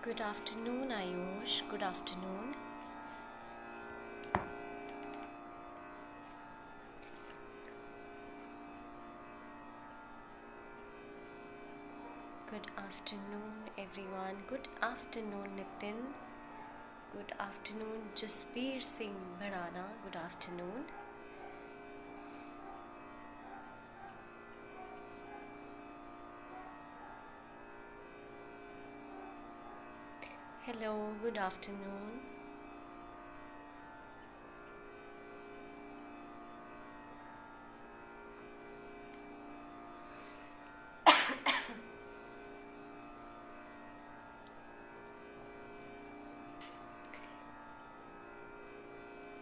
Good afternoon, Ayush. Good afternoon. Good afternoon, everyone. Good afternoon, Nitin. Good afternoon, Jasbir Singh Bhadana. Good afternoon. Hello, good afternoon.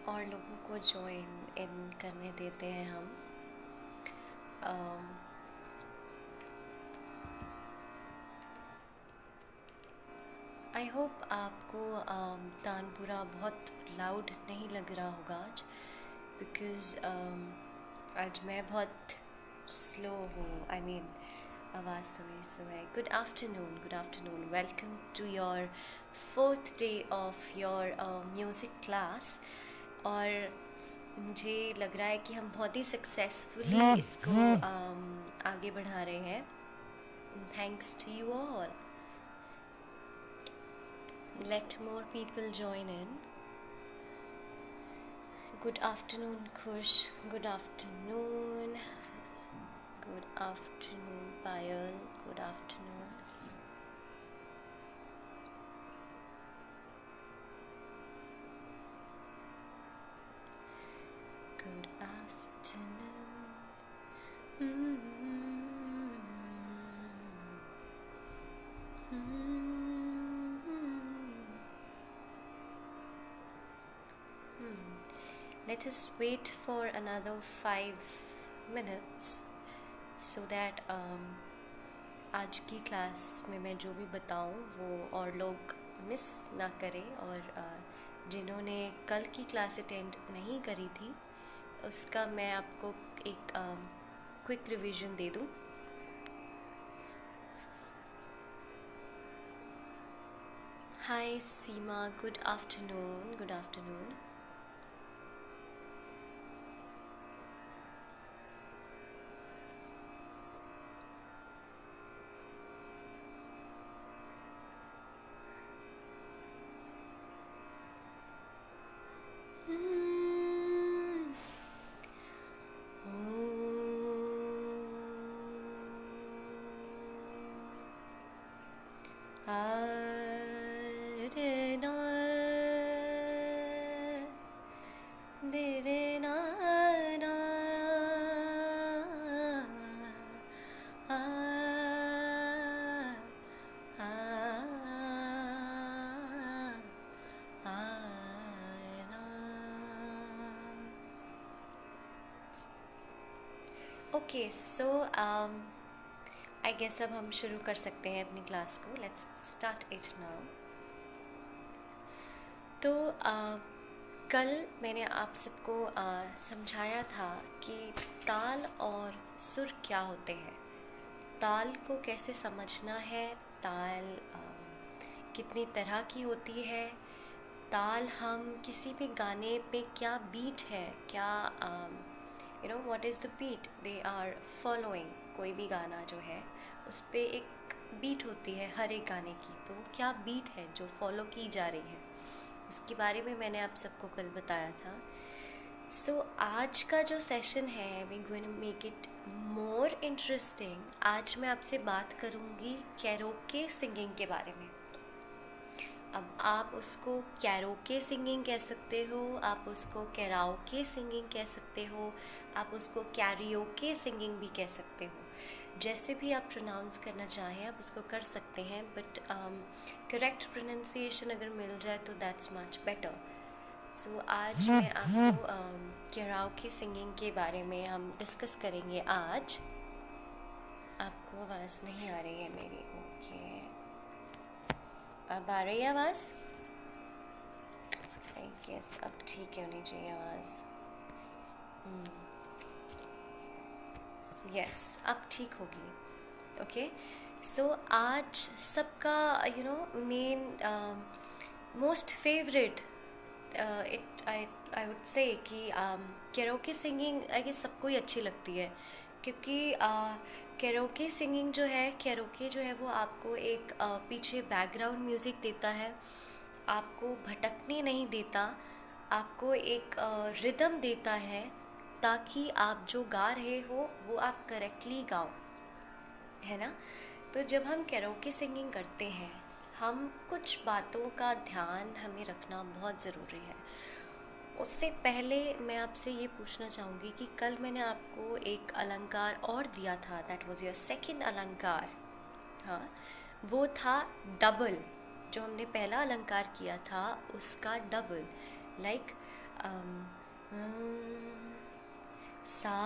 और लोगों को join in करने देते हैं हम. I hope आपको तानपुरा बहुत लाउड नहीं लग रहा होगा आज, बिकॉज़ आज मैं बहुत स्लो हूँ. आई मीन आवाज़ थोड़ी स्लो है. Good afternoon. Welcome to your 4th day of your music class. और मुझे लग रहा है कि हम बहुत ही सक्सेसफुली इसको आगे बढ़ा रहे हैं. Thanks to you all. Let more people join in. Good afternoon, Khush. Good afternoon. Good afternoon, Payal. Good afternoon. Good afternoon. Let us wait for another 5 minutes so that आज की क्लास में मैं जो भी बताऊं वो और लोग मिस ना करें. और जिन्होंने कल की क्लास अटेंड नहीं करी थी उसका मैं आपको एक क्विक रिवीजन दे दूं. Hi Seema, good afternoon. Okay, so I guess अब हम शुरू कर सकते हैं अपनी क्लास को. Let's start it now. तो कल मैंने आप सबको समझाया था कि ताल और सुर क्या होते हैं, ताल को कैसे समझना है, ताल कितनी तरह की होती है, ताल हम किसी भी गाने पे क्या बीट है, क्या what is the beat they are following. कोई भी गाना जो है उस पर एक बीट होती है हर एक गाने की, तो क्या बीट है जो फॉलो की जा रही है उसके बारे में मैंने आप सबको कल बताया था. सो आज का जो सेशन है we going to make it more interesting. आज मैं आपसे बात करूँगी कैरोके सिंगिंग के बारे में. अब आप उसको कैरोके सिंगिंग कह सकते हो, आप उसको कैराओके सिंगिंग कह सकते हो, आप उसको कैरियोके सिंगिंग भी कह सकते हो. जैसे भी आप प्रोनाउंस करना चाहें आप उसको कर सकते हैं, बट करेक्ट प्रोनाउंसिएशन अगर मिल जाए तो दैट्स मच बेटर. सो आज मैं आपको कैराओके सिंगिंग के बारे में हम डिस्कस करेंगे. आज आपको आवाज़ नहीं आ रही है मेरी? ओके, अब आ रही है आवाज़? आई गेस अब ठीक होनी चाहिए आवाज़. यस, अब ठीक होगी. ओके, सो आज सबका main most favourite it I would say कि कैरोके सिंगिंग आई गेस सबको ही अच्छी लगती है, क्योंकि कैरोके सिंगिंग जो है, कैरोके जो है वो आपको एक पीछे बैकग्राउंड म्यूज़िक देता है, आपको भटकने नहीं देता, आपको एक रिदम देता है ताकि आप जो गा रहे हो वो आप करेक्टली गाओ, है ना। तो जब हम कैरोके सिंगिंग करते हैं, हम कुछ बातों का ध्यान हमें रखना बहुत ज़रूरी है। उससे पहले मैं आपसे ये पूछना चाहूँगी कि कल मैंने आपको एक अलंकार और दिया था, दैट वाज योर सेकंड अलंकार। हाँ, वो था डबल। जो हमने पहला अलंकार किया था उसका डबल, लाइक सा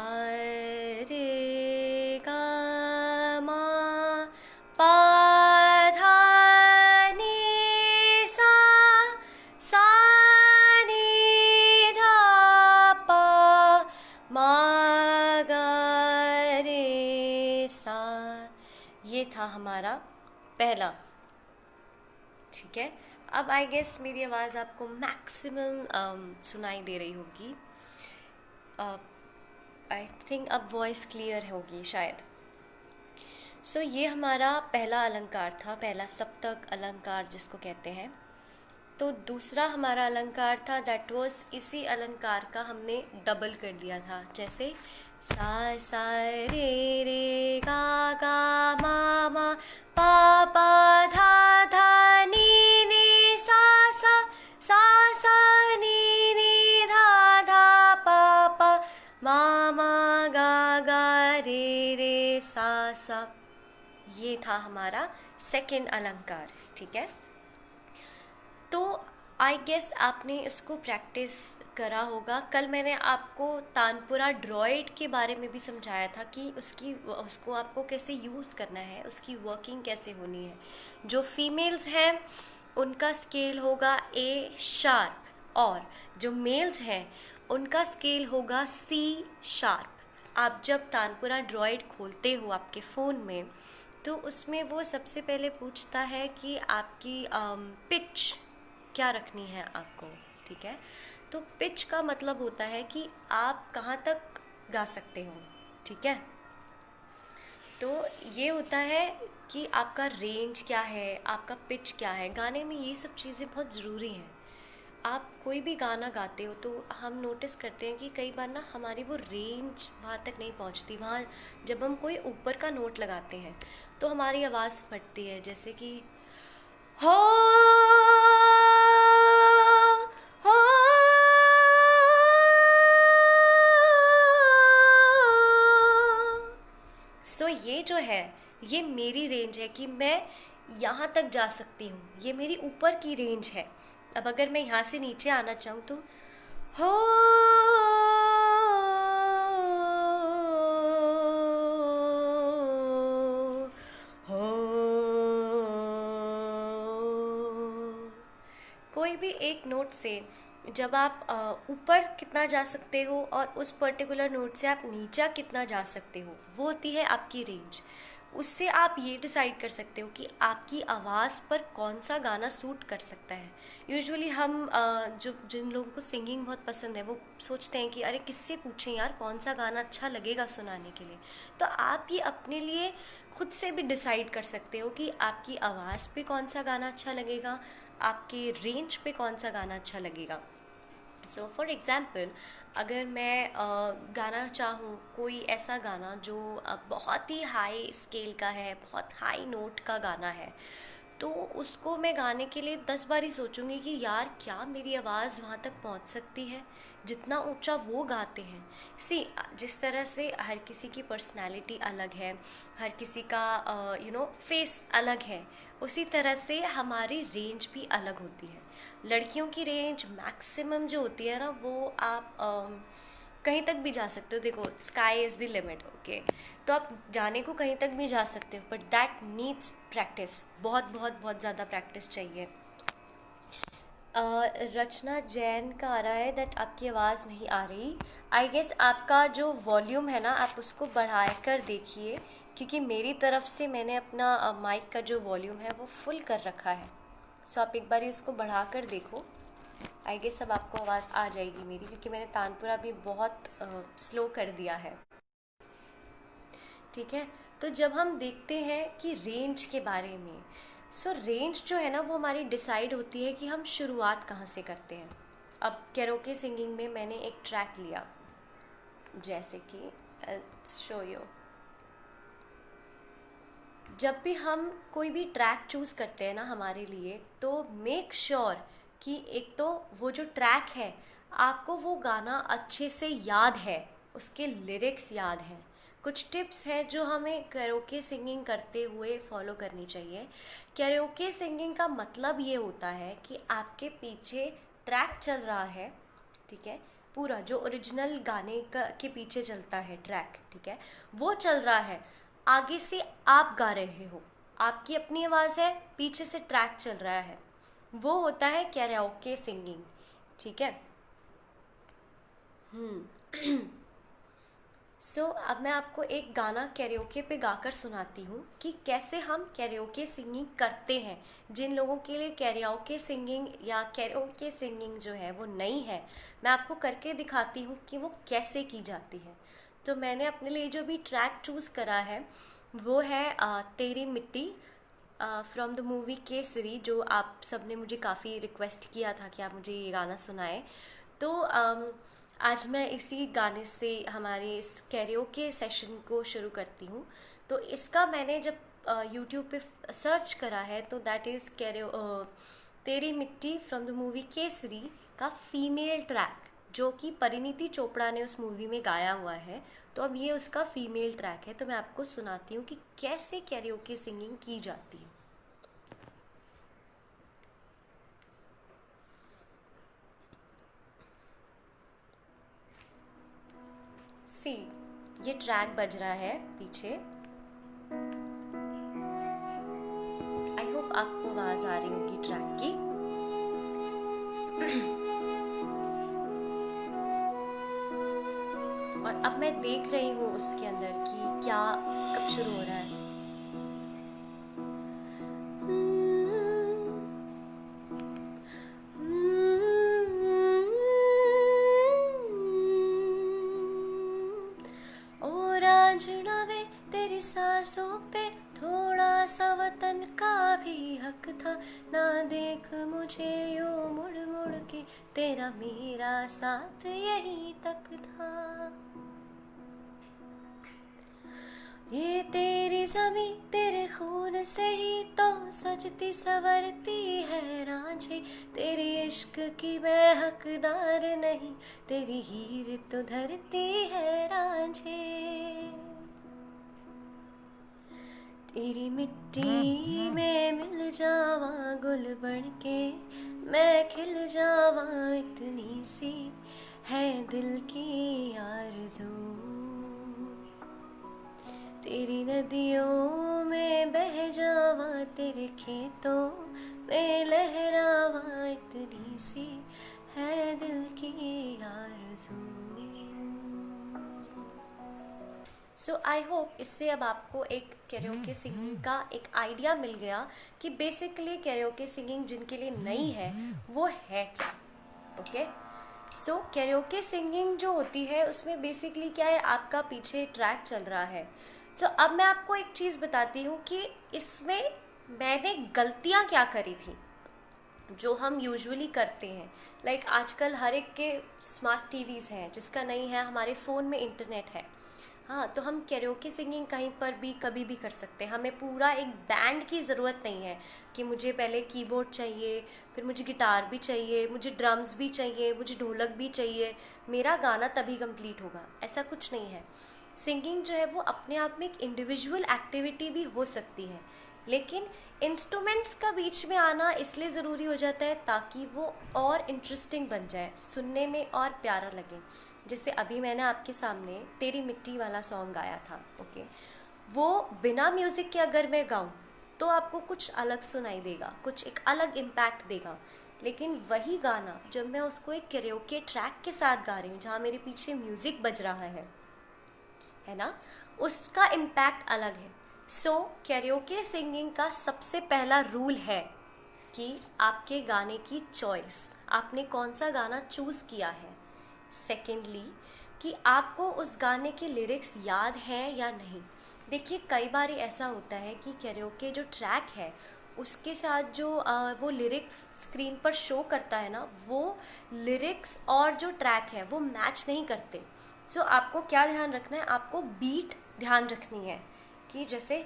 रे गा मा पा धा नी सा, सा नी धा पा मा गा रे सा। ये था हमारा पहला, ठीक है। अब आई गेस मेरी आवाज़ आपको मैक्सिमम सुनाई दे रही होगी। आई थिंक अब वॉइस क्लियर होगी शायद। सो ये हमारा पहला अलंकार था, पहला सप्तक अलंकार जिसको कहते हैं। तो दूसरा हमारा अलंकार था, दैट वाज इसी अलंकार का हमने डबल कर दिया था, जैसे सा सा रे गा मा पा पा धा धा नी सा सा, सा सा नी धा धा पा पा मा गा रे सा सा। ये था हमारा सेकंड अलंकार, ठीक है। तो आई गेस आपने इसको प्रैक्टिस करा होगा। कल मैंने आपको तानपुरा ड्रॉइड के बारे में भी समझाया था कि उसको आपको कैसे यूज़ करना है, उसकी वर्किंग कैसे होनी है। जो फीमेल्स हैं उनका स्केल होगा ए शार्प, और जो मेल्स हैं उनका स्केल होगा सी शार्प। आप जब तानपुरा ड्रॉइड खोलते हो आपके फ़ोन में, तो उसमें वो सबसे पहले पूछता है कि आपकी पिच क्या रखनी है आपको, ठीक है। तो पिच का मतलब होता है कि आप कहाँ तक गा सकते हो, ठीक है। तो ये होता है कि आपका रेंज क्या है, आपका पिच क्या है। गाने में ये सब चीज़ें बहुत ज़रूरी हैं। आप कोई भी गाना गाते हो तो हम नोटिस करते हैं कि कई बार ना हमारी वो रेंज वहाँ तक नहीं पहुँचती। वहाँ जब हम कोई ऊपर का नोट लगाते हैं तो हमारी आवाज़ फटती है, जैसे कि हो हो। सो ये जो है, ये मेरी रेंज है कि मैं यहाँ तक जा सकती हूँ, ये मेरी ऊपर की रेंज है। अब अगर मैं यहाँ से नीचे आना चाहूँ तो हो हो। कोई भी एक नोट से जब आप ऊपर कितना जा सकते हो और उस पर्टिकुलर नोट से आप नीचा कितना जा सकते हो, वो होती है आपकी रेंज। उससे आप ये डिसाइड कर सकते हो कि आपकी आवाज़ पर कौन सा गाना सूट कर सकता है। यूजुअली हम जो जिन लोगों को सिंगिंग बहुत पसंद है वो सोचते हैं कि अरे किससे पूछें यार कौन सा गाना अच्छा लगेगा सुनाने के लिए। तो आप ये अपने लिए खुद से भी डिसाइड कर सकते हो कि आपकी आवाज़ पे कौन सा गाना अच्छा लगेगा, आपके रेंज पे कौन सा गाना अच्छा लगेगा। सो फॉर एग्ज़ाम्पल, अगर मैं गाना चाहूँ कोई ऐसा गाना जो बहुत ही हाई स्केल का है, बहुत हाई नोट का गाना है, तो उसको मैं गाने के लिए 10 बार ही सोचूंगी कि यार क्या मेरी आवाज़ वहाँ तक पहुँच सकती है जितना ऊंचा वो गाते हैं। जिस तरह से हर किसी की पर्सनैलिटी अलग है, हर किसी का फेस अलग है, उसी तरह से हमारी रेंज भी अलग होती है। लड़कियों की रेंज मैक्सिमम जो होती है ना, वो आप कहीं तक भी जा सकते हो। देखो, sky is the limit, okay. तो आप जाने को कहीं तक भी जा सकते हो, बट दैट नीड्स प्रैक्टिस। बहुत बहुत बहुत ज़्यादा प्रैक्टिस चाहिए। रचना जैन का आ रहा है दैट आपकी आवाज़ नहीं आ रही। आई गेस आपका जो वॉल्यूम है ना, आप उसको बढ़ा कर देखिए क्योंकि मेरी तरफ से मैंने अपना माइक का जो वॉल्यूम है वो फुल कर रखा है। सो आप एक बार उसको बढ़ा कर देखो। आई गेस अब आपको आवाज़ आ जाएगी मेरी, क्योंकि मैंने तानपुरा भी बहुत स्लो कर दिया है। ठीक है, तो जब हम देखते हैं कि रेंज के बारे में, सो रेंज जो है ना वो हमारी डिसाइड होती है कि हम शुरुआत कहाँ से करते हैं। अब कैरोके सिंगिंग में मैंने एक ट्रैक लिया, जैसे कि शो यू। जब भी हम कोई भी ट्रैक चूज़ करते हैं ना हमारे लिए, तो मेक श्योर कि एक तो वो जो ट्रैक है आपको वो गाना अच्छे से याद है, उसके लिरिक्स याद हैं। कुछ टिप्स हैं जो हमें कैरोके सिंगिंग करते हुए फॉलो करनी चाहिए। कैरोके सिंगिंग का मतलब ये होता है कि आपके पीछे ट्रैक चल रहा है, ठीक है, पूरा जो ओरिजिनल गाने का के पीछे चलता है ट्रैक, ठीक है, वो चल रहा है, आगे से आप गा रहे हो, आपकी अपनी आवाज़ है, पीछे से ट्रैक चल रहा है, वो होता है कैरोके सिंगिंग। ठीक है। सो अब मैं आपको एक गाना कैरियोके पे गाकर सुनाती हूँ कि कैसे हम कैरियोके सिंगिंग करते हैं। जिन लोगों के लिए कैरियोके सिंगिंग या कैरियोके सिंगिंग जो है वो नई है, मैं आपको करके दिखाती हूँ कि वो कैसे की जाती है। तो मैंने अपने लिए जो भी ट्रैक चूज़ करा है वो है तेरी मिट्टी फ्रॉम द मूवी केसरी, जो आप सब ने मुझे काफ़ी रिक्वेस्ट किया था कि आप मुझे ये गाना सुनाएं। तो आज मैं इसी गाने से हमारे इस कैरियोके सेशन को शुरू करती हूँ। तो इसका मैंने जब यूट्यूब पे सर्च करा है तो दैट इज़ तेरी मिट्टी फ्रॉम द मूवी केसरी का फीमेल ट्रैक, जो कि परिणीति चोपड़ा ने उस मूवी में गाया हुआ है। तो अब ये उसका फीमेल ट्रैक है, तो मैं आपको सुनाती हूँ कि कैसे कैरियोके सिंगिंग की जाती है। सी, ये ट्रैक बज रहा है पीछे। आई होप आपको आवाज आ रही होगी ट्रैक की। और अब मैं देख रही हूँ उसके अंदर कि क्या कब शुरू हो रहा है। तेरी सांसों पे थोड़ा सा वतन का भी हक था, ना देख मुझे यूं मुड़ मुड़ के, तेरा मेरा साथ यही तक था। ये तेरी ज़मीं तेरे खून से ही तो सजती संवरती है रांझे, तेरी इश्क की मैं हकदार नहीं, तेरी हीर तो धरती है रांझे। तेरी मिट्टी में मिल जावा गुल बन के, मैं खिल जावा, इतनी सी है दिल की आरज़ू। तेरी नदियों में बह जावा, तेरे खेतों में लहरावा, इतनी सी है दिल की आरज़ू। सो आई होप इससे अब आपको एक कैरियोके सिंगिंग का एक आइडिया मिल गया कि बेसिकली कैरियोके सिंगिंग जिनके लिए नई है वो है क्या। ओके, सो कैरियोके सिंगिंग जो होती है उसमें बेसिकली क्या है, आपका पीछे ट्रैक चल रहा है। सो अब मैं आपको एक चीज़ बताती हूँ कि इसमें मैंने गलतियाँ क्या करी थी जो हम यूजुअली करते हैं। लाइक आजकल हर एक के स्मार्ट टीवीज़ हैं, जिसका नहीं है हमारे फ़ोन में इंटरनेट है। हाँ, तो हम कैरियोके सिंगिंग कहीं पर भी कभी भी कर सकते हैं। हमें पूरा एक बैंड की ज़रूरत नहीं है कि मुझे पहले कीबोर्ड चाहिए, फिर मुझे गिटार भी चाहिए, मुझे ड्रम्स भी चाहिए, मुझे ढोलक भी चाहिए, मेरा गाना तभी कंप्लीट होगा। ऐसा कुछ नहीं है। सिंगिंग जो है वो अपने आप में एक इंडिविजुअल एक्टिविटी भी हो सकती है, लेकिन इंस्ट्रूमेंट्स का बीच में आना इसलिए ज़रूरी हो जाता है ताकि वो और इंटरेस्टिंग बन जाए, सुनने में और प्यारा लगे। जैसे अभी मैंने आपके सामने तेरी मिट्टी वाला सॉन्ग गाया था, ओके, वो बिना म्यूज़िक के अगर मैं गाऊँ तो आपको कुछ अलग सुनाई देगा, कुछ एक अलग इम्पैक्ट देगा। लेकिन वही गाना जब मैं उसको एक कैरियोके ट्रैक के साथ गा रही हूँ, जहाँ मेरे पीछे म्यूज़िक बज रहा है है ना, उसका इम्पैक्ट अलग है। सो कैरियोके सिंगिंग का सबसे पहला रूल है कि आपके गाने की चॉइस, आपने कौन सा गाना चूज़ किया है। सेकेंडली, कि आपको उस गाने के लिरिक्स याद हैं या नहीं। देखिए कई बार ऐसा होता है कि कैरियोके जो ट्रैक है उसके साथ जो वो लिरिक्स स्क्रीन पर शो करता है ना, वो लिरिक्स और जो ट्रैक है वो मैच नहीं करते। सो आपको क्या ध्यान रखना है, आपको बीट ध्यान रखनी है कि जैसे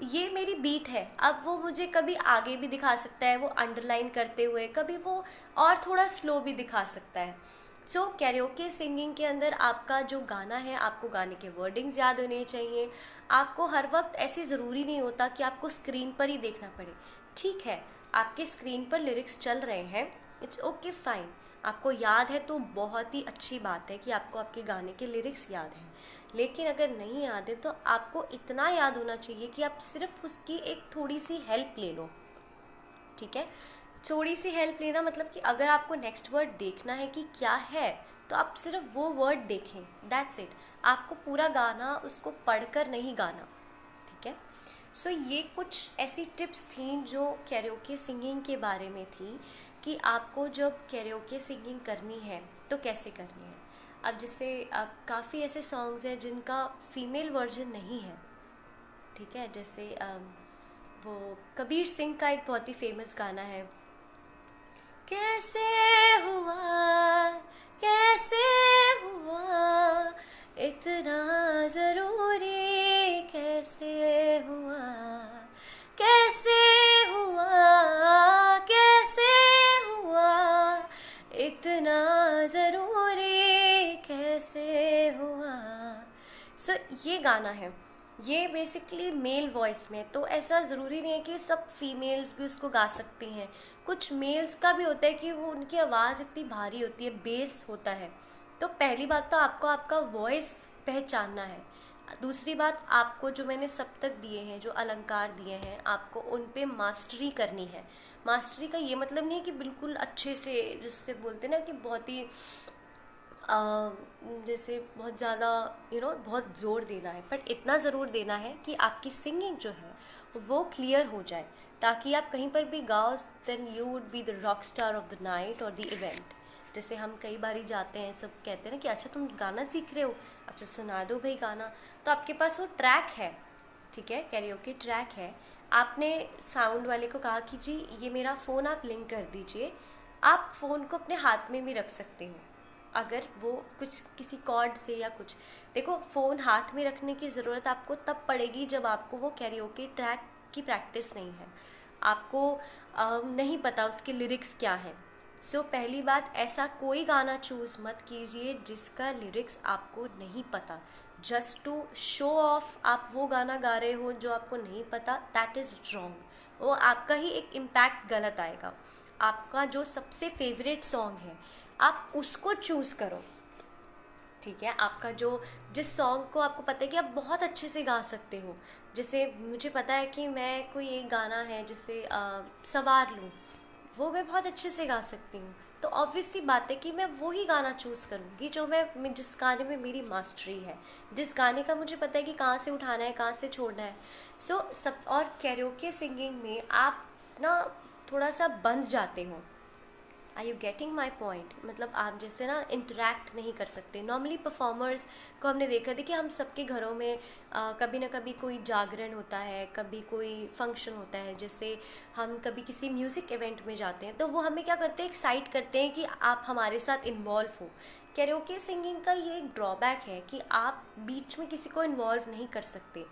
ये मेरी बीट है। अब वो मुझे कभी आगे भी दिखा सकता है वो अंडरलाइन करते हुए, कभी वो और थोड़ा स्लो भी दिखा सकता है। सो कैरियोके सिंगिंग के अंदर आपका जो गाना है, आपको गाने के वर्डिंग्स याद होने चाहिए। आपको हर वक्त ऐसे ज़रूरी नहीं होता कि आपको स्क्रीन पर ही देखना पड़े। ठीक है, आपके स्क्रीन पर लिरिक्स चल रहे हैं, इट्स ओके फाइन, आपको याद है तो बहुत ही अच्छी बात है कि आपको आपके गाने के लिरिक्स याद हैं। लेकिन अगर नहीं याद है तो आपको इतना याद होना चाहिए कि आप सिर्फ उसकी एक थोड़ी सी हेल्प ले लो। ठीक है, थोड़ी सी हेल्प लेना मतलब कि अगर आपको नेक्स्ट वर्ड देखना है कि क्या है तो आप सिर्फ वो वर्ड देखें, दैट्स इट। आपको पूरा गाना उसको पढ़कर नहीं गाना। ठीक है, सो ये कुछ ऐसी टिप्स थी जो कैरियोके सिंगिंग के बारे में थी कि आपको जब कैरियोके सिंगिंग करनी है तो कैसे करनी है। अब जैसे अब काफ़ी ऐसे सॉन्ग्स हैं जिनका फीमेल वर्जन नहीं है। ठीक है, जैसे वो कबीर सिंह का एक बहुत ही फेमस गाना है, कैसे हुआ कैसे हुआ इतना ज़रूरी, कैसे हुआ कैसे हुआ कैसे हुआ इतना ज़रूरी, कैसे हुआ। सो ये गाना है, ये बेसिकली मेल वॉइस में, तो ऐसा ज़रूरी नहीं है कि सब फीमेल्स भी उसको गा सकती हैं। कुछ मेल्स का भी होता है कि वो उनकी आवाज़ इतनी भारी होती है, बेस होता है। तो पहली बात तो आपको आपका वॉइस पहचानना है। दूसरी बात, आपको जो मैंने सप्तक दिए हैं, जो अलंकार दिए हैं, आपको उन पे मास्टरी करनी है। मास्टरी का ये मतलब नहीं है कि बिल्कुल अच्छे से, जिससे बोलते हैं ना कि बहुत ही जैसे बहुत ज़्यादा बहुत ज़ोर देना है, बट इतना ज़रूर देना है कि आपकी सिंगिंग जो है वो क्लियर हो जाए, ताकि आप कहीं पर भी गाओ then you would be the rock star of the night और द इवेंट। जैसे हम कई बार जाते हैं, सब कहते हैं ना कि अच्छा तुम गाना सीख रहे हो, अच्छा सुना दो भाई गाना। तो आपके पास वो ट्रैक है, ठीक है, कैरियोके ट्रैक है। आपने साउंड वाले को कहा कि जी ये मेरा फ़ोन आप लिंक कर दीजिए। आप फ़ोन को अपने हाथ में भी रख सकते हो, अगर वो कुछ किसी कॉर्ड से या कुछ। देखो फ़ोन हाथ में रखने की ज़रूरत आपको तब पड़ेगी जब आपको वो कैरियोके ट्रैक की प्रैक्टिस नहीं है, आपको नहीं पता उसके लिरिक्स क्या है। सो पहली बात, ऐसा कोई गाना चूज़ मत कीजिए जिसका लिरिक्स आपको नहीं पता, जस्ट टू शो ऑफ आप वो गाना गा रहे हो जो आपको नहीं पता, दैट इज़ रॉन्ग। वो आपका ही एक इम्पैक्ट गलत आएगा। आपका जो सबसे फेवरेट सॉन्ग है आप उसको चूज़ करो। ठीक है, आपका जो जिस सॉन्ग को आपको पता है कि आप बहुत अच्छे से गा सकते हो, जैसे मुझे पता है कि मैं कोई एक गाना है जिसे सवार लूँ, वो मैं बहुत अच्छे से गा सकती हूँ, तो ऑब्वियस सी बात है कि मैं वो ही गाना चूज़ करूँगी जो मैं जिस गाने में मेरी मास्टरी है, जिस गाने का मुझे पता है कि कहाँ से उठाना है कहाँ से छोड़ना है। सो सब, और कैरियोके सिंगिंग में आप ना थोड़ा सा बंध जाते हो। Are you getting my point? मतलब आप जैसे ना इंटरेक्ट नहीं कर सकते। नॉर्मली परफॉर्मर्स को हमने देखा, देखिए हम सबके घरों में कभी ना कभी कोई जागरण होता है, कभी कोई फंक्शन होता है, जैसे हम कभी किसी म्यूज़िक इवेंट में जाते हैं तो वो हमें क्या करते हैं, एक्साइट करते हैं कि आप हमारे साथ इन्वॉल्व हो। कैरियोके सिंगिंग का ये एक ड्रॉबैक है कि आप बीच में किसी को इन्वॉल्व नहीं कर सकते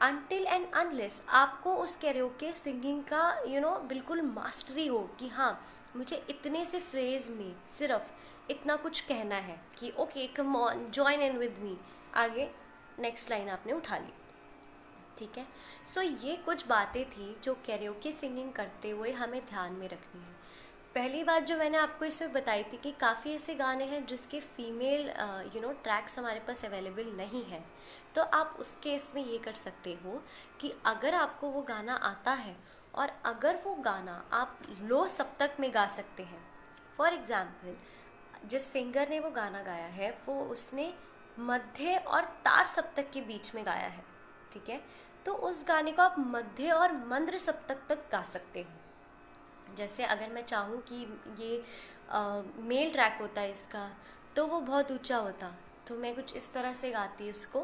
अनटिल एंड अनलेस आपको उस कैरियोके सिंगिंग का बिल्कुल मास्टरी हो कि हाँ मुझे इतने से फ्रेज में सिर्फ इतना कुछ कहना है कि okay come on join in with me, आगे नेक्स्ट लाइन आपने उठा ली। ठीक है। सो ये कुछ बातें थी जो कैरियोके सिंगिंग करते हुए हमें ध्यान में रखनी है। पहली बात जो मैंने आपको इसमें बताई थी कि काफ़ी ऐसे गाने हैं जिसके फीमेल ट्रैक्स हमारे पास अवेलेबल नहीं है, तो आप उस केस में ये कर सकते हो कि अगर आपको वो गाना आता है और अगर वो गाना आप लो सप्तक में गा सकते हैं, फॉर एग्ज़ाम्पल जिस सिंगर ने वो गाना गाया है वो उसने मध्य और तार सप्तक के बीच में गाया है, ठीक है, तो उस गाने को आप मध्य और मंद्र सप्तक तक गा सकते हो। जैसे अगर मैं चाहूँ कि ये मेल ट्रैक होता है इसका, तो वो बहुत ऊंचा होता, तो मैं कुछ इस तरह से गाती उसको,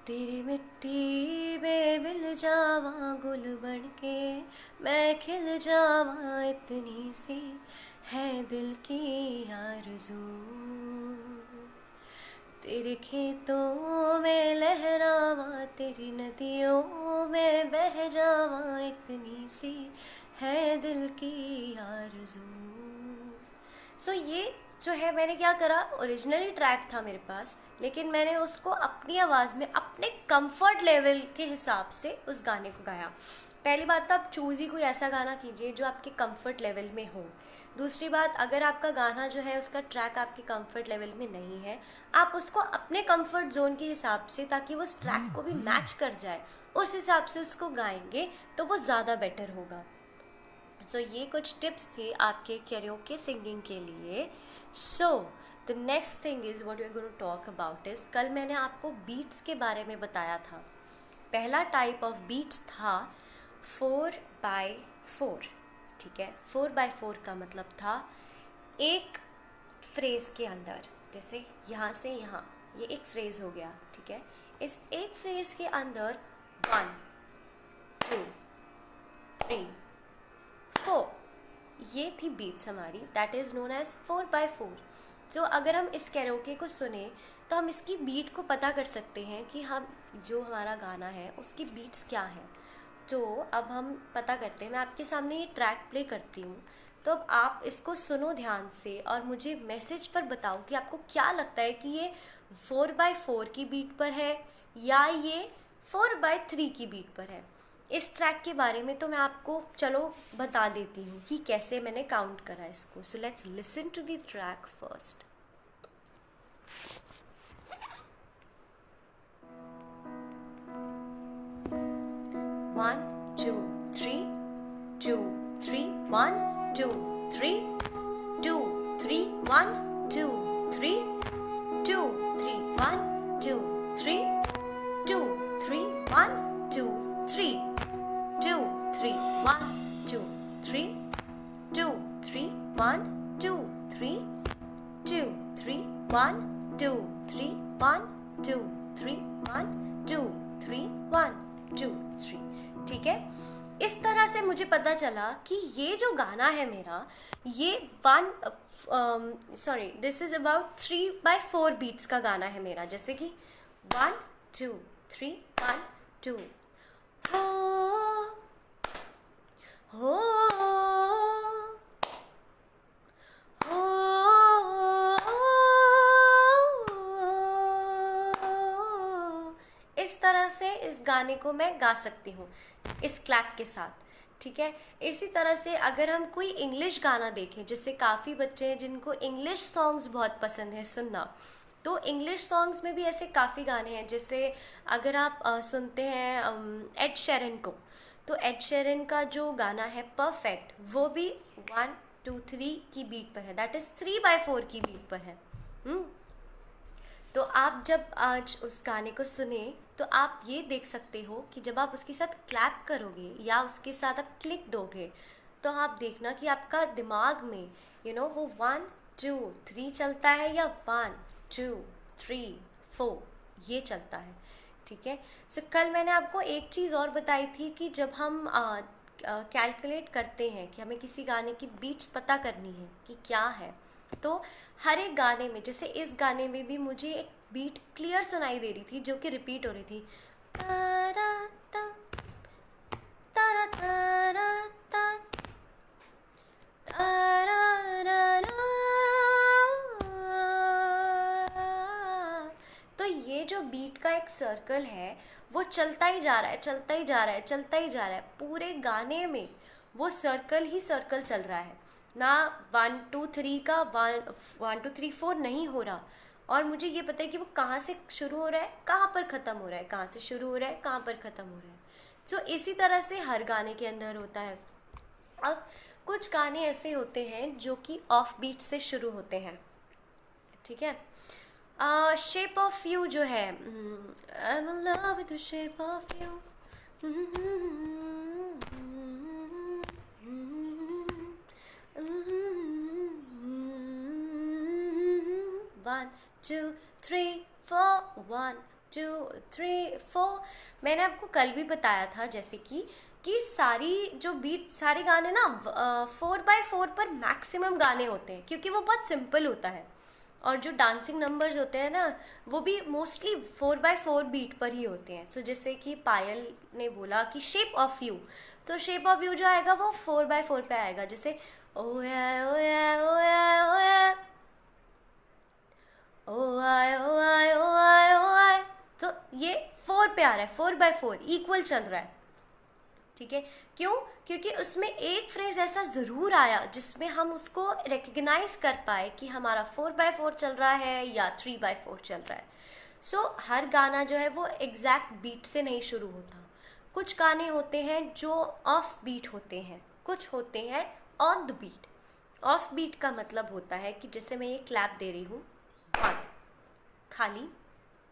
तेरी मिट्टी में मिल जावा गुल बन के, मैं खिल जावा इतनी सी है दिल की आरज़ू, तेरे खेतों में लहरावा तेरी नदियों में बह जावा इतनी सी है दिल की आरज़ू। सो ये जो है मैंने क्या करा, ओरिजिनली ट्रैक था मेरे पास, लेकिन मैंने उसको अपनी आवाज़ में अपने कंफर्ट लेवल के हिसाब से उस गाने को गाया। पहली बात तो आप चूज़ ही कोई ऐसा गाना कीजिए जो आपके कंफर्ट लेवल में हो। दूसरी बात, अगर आपका गाना जो है उसका ट्रैक आपके कंफर्ट लेवल में नहीं है, आप उसको अपने कंफर्ट जोन के हिसाब से, ताकि वो उस ट्रैक को भी मैच कर जाए, उस हिसाब से उसको गाएंगे तो वो ज़्यादा बेटर होगा। सो ये कुछ टिप्स थे आपके कैरियोके सिंगिंग के लिए। So the next thing is what we are going to talk about is, कल मैंने आपको बीट्स के बारे में बताया था। पहला टाइप ऑफ बीट्स था 4x4, ठीक है। 4x4 का मतलब था एक फ्रेज़ के अंदर, जैसे यहाँ से यहाँ, ये एक फ्रेज़ हो गया, ठीक है। इस एक फ्रेज़ के अंदर 1 2 3 4 ये थी बीट्स हमारी, that is known as 4x4। जो अगर हम इस कैरियोके को सुने तो हम इसकी बीट को पता कर सकते हैं कि हम जो हमारा गाना है उसकी बीट्स क्या हैं। तो अब हम पता करते हैं, मैं आपके सामने ये ट्रैक प्ले करती हूँ, तो अब आप इसको सुनो ध्यान से और मुझे मैसेज पर बताओ कि आपको क्या लगता है कि ये 4x4 की बीट पर है या ये 4x3 की बीट पर है। इस ट्रैक के बारे में तो मैं आपको चलो बता देती हूँ कि कैसे मैंने काउंट करा इसको। So let's listen to the track first. 1 2 3 2 3 1 2 3 2 3 1 2 3 2 3 1 2 3 2 3 1 2 3 2 3 1 2 3 2 3 1 2 3 2 3 1 2 3 1 2 3 1 2 3 1 2 3, ठीक है। इस तरह से मुझे पता चला कि ये जो गाना है मेरा, ये this is about 3x4 beats का गाना है मेरा। जैसे कि 1 2 3 1 2 हो हो इस तरह से इस गाने को मैं गा सकती हूँ इस क्लैप के साथ, ठीक है। इसी तरह से अगर हम कोई इंग्लिश गाना देखें, जिससे काफ़ी बच्चे हैं जिनको इंग्लिश सॉन्ग्स बहुत पसंद है सुनना, तो इंग्लिश सॉन्ग्स में भी ऐसे काफ़ी गाने हैं। जैसे अगर आप सुनते हैं एड शेरन को, तो एड शेरन का जो गाना है परफेक्ट, वो भी 1 2 3 की बीट पर है, दैट इज़ 3x4 की बीट पर है। तो आप जब आज उस गाने को सुने तो आप ये देख सकते हो कि जब आप उसके साथ क्लैप करोगे या उसके साथ आप क्लिक दोगे, तो आप देखना कि आपका दिमाग में वो 1 2 3 चलता है या 1 2 3 4 ये चलता है, ठीक है। सो कल मैंने आपको एक चीज़ और बताई थी कि जब हम कैलकुलेट करते हैं कि हमें किसी गाने की बीट्स पता करनी है कि क्या है, तो हर एक गाने में, जैसे इस गाने में भी मुझे एक बीट क्लियर सुनाई दे रही थी जो कि रिपीट हो रही थी, तारा ता तारा तारा ता तारा रा रा। तो ये जो बीट का एक सर्कल है वो चलता ही जा रहा है, चलता ही जा रहा है, चलता ही जा रहा है। पूरे गाने में वो सर्कल ही सर्कल चल रहा है ना। 1 2 3 का 1 2 3 4 नहीं हो रहा। और मुझे ये पता है कि वो कहाँ से शुरू हो रहा है, कहाँ पर ख़त्म हो रहा है, कहाँ से शुरू हो रहा है, कहाँ पर ख़त्म हो रहा है। सो इसी तरह से हर गाने के अंदर होता है। अब कुछ गाने ऐसे होते हैं जो कि ऑफ बीट से शुरू होते हैं, ठीक है। शेप ऑफ यू जो है, I am in love with the shape of you, 1 2 3 4, 1 2 3 4। मैंने आपको कल भी बताया था जैसे कि सारी जो बीट, सारे गाने ना 4/4 पर मैक्सिमम गाने होते हैं, क्योंकि वो बहुत सिंपल होता है। और जो डांसिंग नंबर्स होते हैं ना, वो भी मोस्टली 4/4 बीट पर ही होते हैं। सो जैसे कि पायल ने बोला कि शेप ऑफ यू, तो शेप ऑफ यू जो आएगा वो 4/4 पे आएगा। जैसे ओ या ओ या ओ या ओ या ओ आय ओ आय ओ आय ओ आय, तो ये 4 पे आ रहा है, 4/4 इक्वल चल रहा है, ठीक है। क्यों? क्योंकि उसमें एक फ्रेज ऐसा ज़रूर आया जिसमें हम उसको रिकग्नाइज कर पाए कि हमारा 4/4 चल रहा है या 3/4 चल रहा है। सो हर गाना जो है वो एग्जैक्ट बीट से नहीं शुरू होता। कुछ गाने होते हैं जो ऑफ बीट होते हैं, कुछ होते हैं on the beat. Off beat का मतलब होता है कि जैसे मैं ये क्लैप दे रही हूँ, 1 खाली,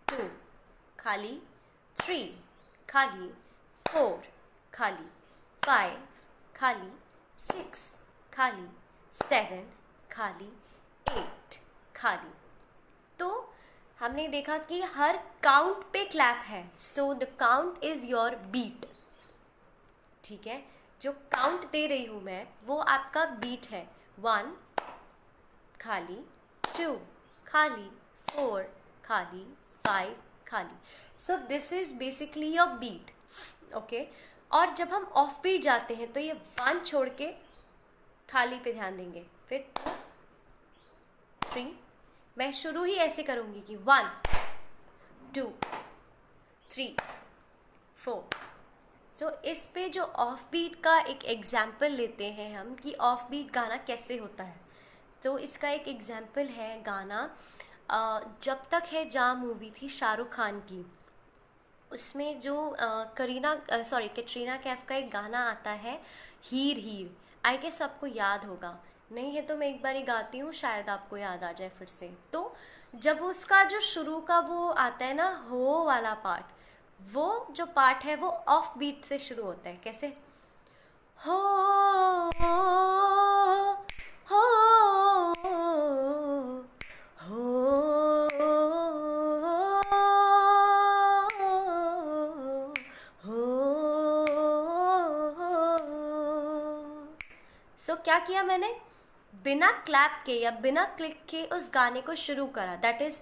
2 खाली, 3 खाली, 4 खाली, 5 खाली, 6 खाली, 7 खाली, 8 खाली। तो हमने देखा कि हर काउंट पे क्लैप है। So the count is your beat, ठीक है। जो काउंट दे रही हूँ मैं वो आपका बीट है। 1 खाली, 2 खाली, 4 खाली, 5 खाली। So this is basically your beat, okay. और जब हम ऑफ बीट जाते हैं तो ये 1 छोड़ के खाली पे ध्यान देंगे, फिर 2 3। मैं शुरू ही ऐसे करूँगी कि 1 2 3 4। सो इस पे जो ऑफ बीट का एक एग्जाम्पल लेते हैं हम कि ऑफ बीट गाना कैसे होता है। तो इसका एक एग्जाम्पल है गाना जब तक है जहाँ मूवी थी शाहरुख खान की। उसमें जो कैटरीना कैफ का एक गाना आता है, हीर हीर। आई गेस आपको याद होगा, नहीं है तो मैं एक बार ही गाती हूँ, शायद आपको याद आ जाए फिर से। तो जब उसका जो शुरू का वो आता है ना, हो वाला पार्ट, वो जो पार्ट है वो ऑफ बीट से शुरू होता है। कैसे? हो हो हो सो क्या किया मैंने? बिना क्लैप के या बिना क्लिक के उस गाने को शुरू करा। दैट इज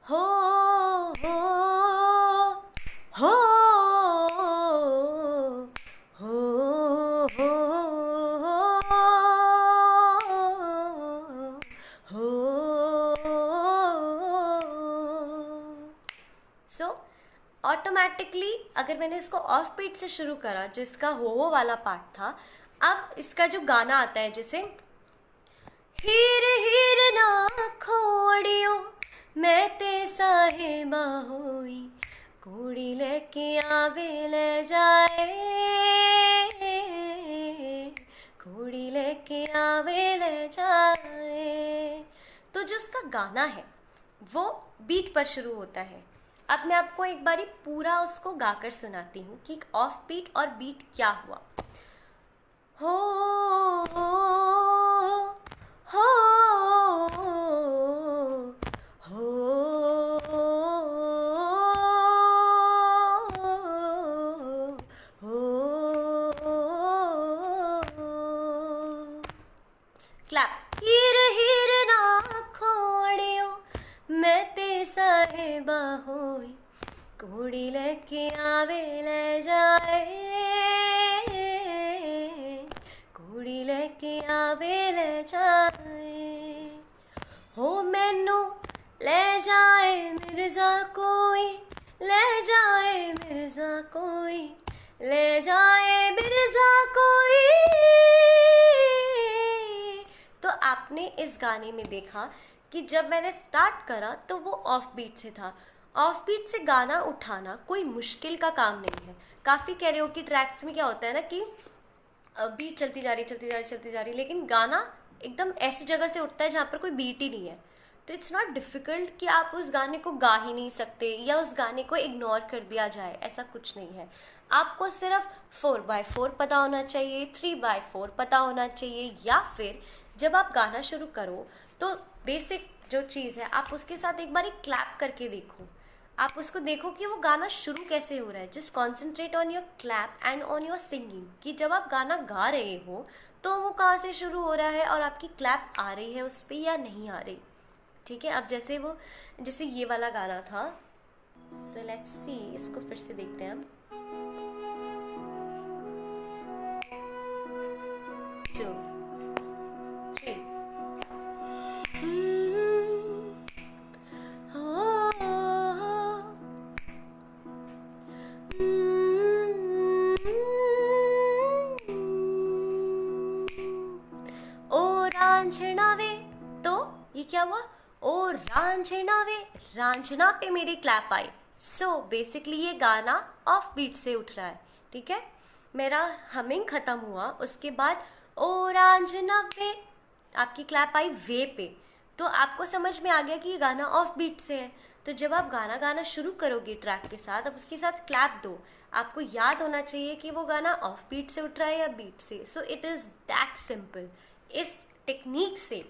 हो हो हो हो हो सो ऑटोमेटिकली अगर मैंने इसको ऑफ बीट से शुरू करा, जिसका हो वाला पार्ट था, अब इसका जो गाना आता है जैसे हीर हीर ना खोड़ियो मैं ते साहिबा होई, कुड़ी लेके आवे ले जाए, कुड़ी लेके आवे ले जाए। तो जो उसका गाना है वो बीट पर शुरू होता है। अब मैं आपको एक बारी पूरा उसको गाकर सुनाती हूँ कि ऑफ बीट और बीट क्या हुआ। हो हो हो क्लैप। हीर हीर ना खोड़ियो मैं ते साहिबा होई, कुड़ी लेके आवे ले जाए, कुड़ी लेके आवे ले जाए। हो मैनू ले जाए मिर्जा कोई, ले जाए मिर्जा कोई, ले जाए मिर्जा कोई। तो आपने इस गाने में देखा कि जब मैंने स्टार्ट करा तो वो ऑफ बीट से था। ऑफ बीट से गाना उठाना कोई मुश्किल का काम नहीं है। काफ़ी कैरियोकी ट्रैक्स में क्या होता है ना कि बीट चलती जा रही चलती जा रही चलती जा रही, लेकिन गाना एकदम ऐसी जगह से उठता है जहाँ पर कोई बीट ही नहीं है। तो इट्स नॉट डिफ़िकल्ट कि आप उस गाने को गा ही नहीं सकते या उस गाने को इग्नोर कर दिया जाए, ऐसा कुछ नहीं है। आपको सिर्फ 4/4 पता होना चाहिए, 3/4 पता होना चाहिए, या फिर जब आप गाना शुरू करो तो बेसिक जो चीज़ है आप उसके साथ एक बार क्लैप करके देखो। आप उसको देखो कि वो गाना शुरू कैसे हो रहा है। Just concentrate on your clap and on your singing, कि जब आप गाना गा रहे हो तो वो कहाँ से शुरू हो रहा है और आपकी क्लैप आ रही है उस पर या नहीं आ रही। ठीक है, अब जैसे ये वाला गाना था, सो लेट्स सी, इसको फिर से देखते हैं हम। जो ओ रांझना वे, तो ये क्या हुआ? ओ रांझना वे, रांझना पे मेरी क्लैप आई। सो बेसिकली ये गाना ऑफ बीट से उठ रहा है। ठीक है, मेरा हमिंग खत्म हुआ, उसके बाद ओ रांझना वे आपकी क्लैप आई वे पे, तो आपको समझ में आ गया कि ये गाना ऑफ बीट से है। तो जब आप गाना गाना शुरू करोगे ट्रैक के साथ, अब उसके साथ क्लैप दो। आपको याद होना चाहिए कि वो गाना ऑफ बीट से उठ रहा है या बीट से। So it is that simple. इस टेक्निक से,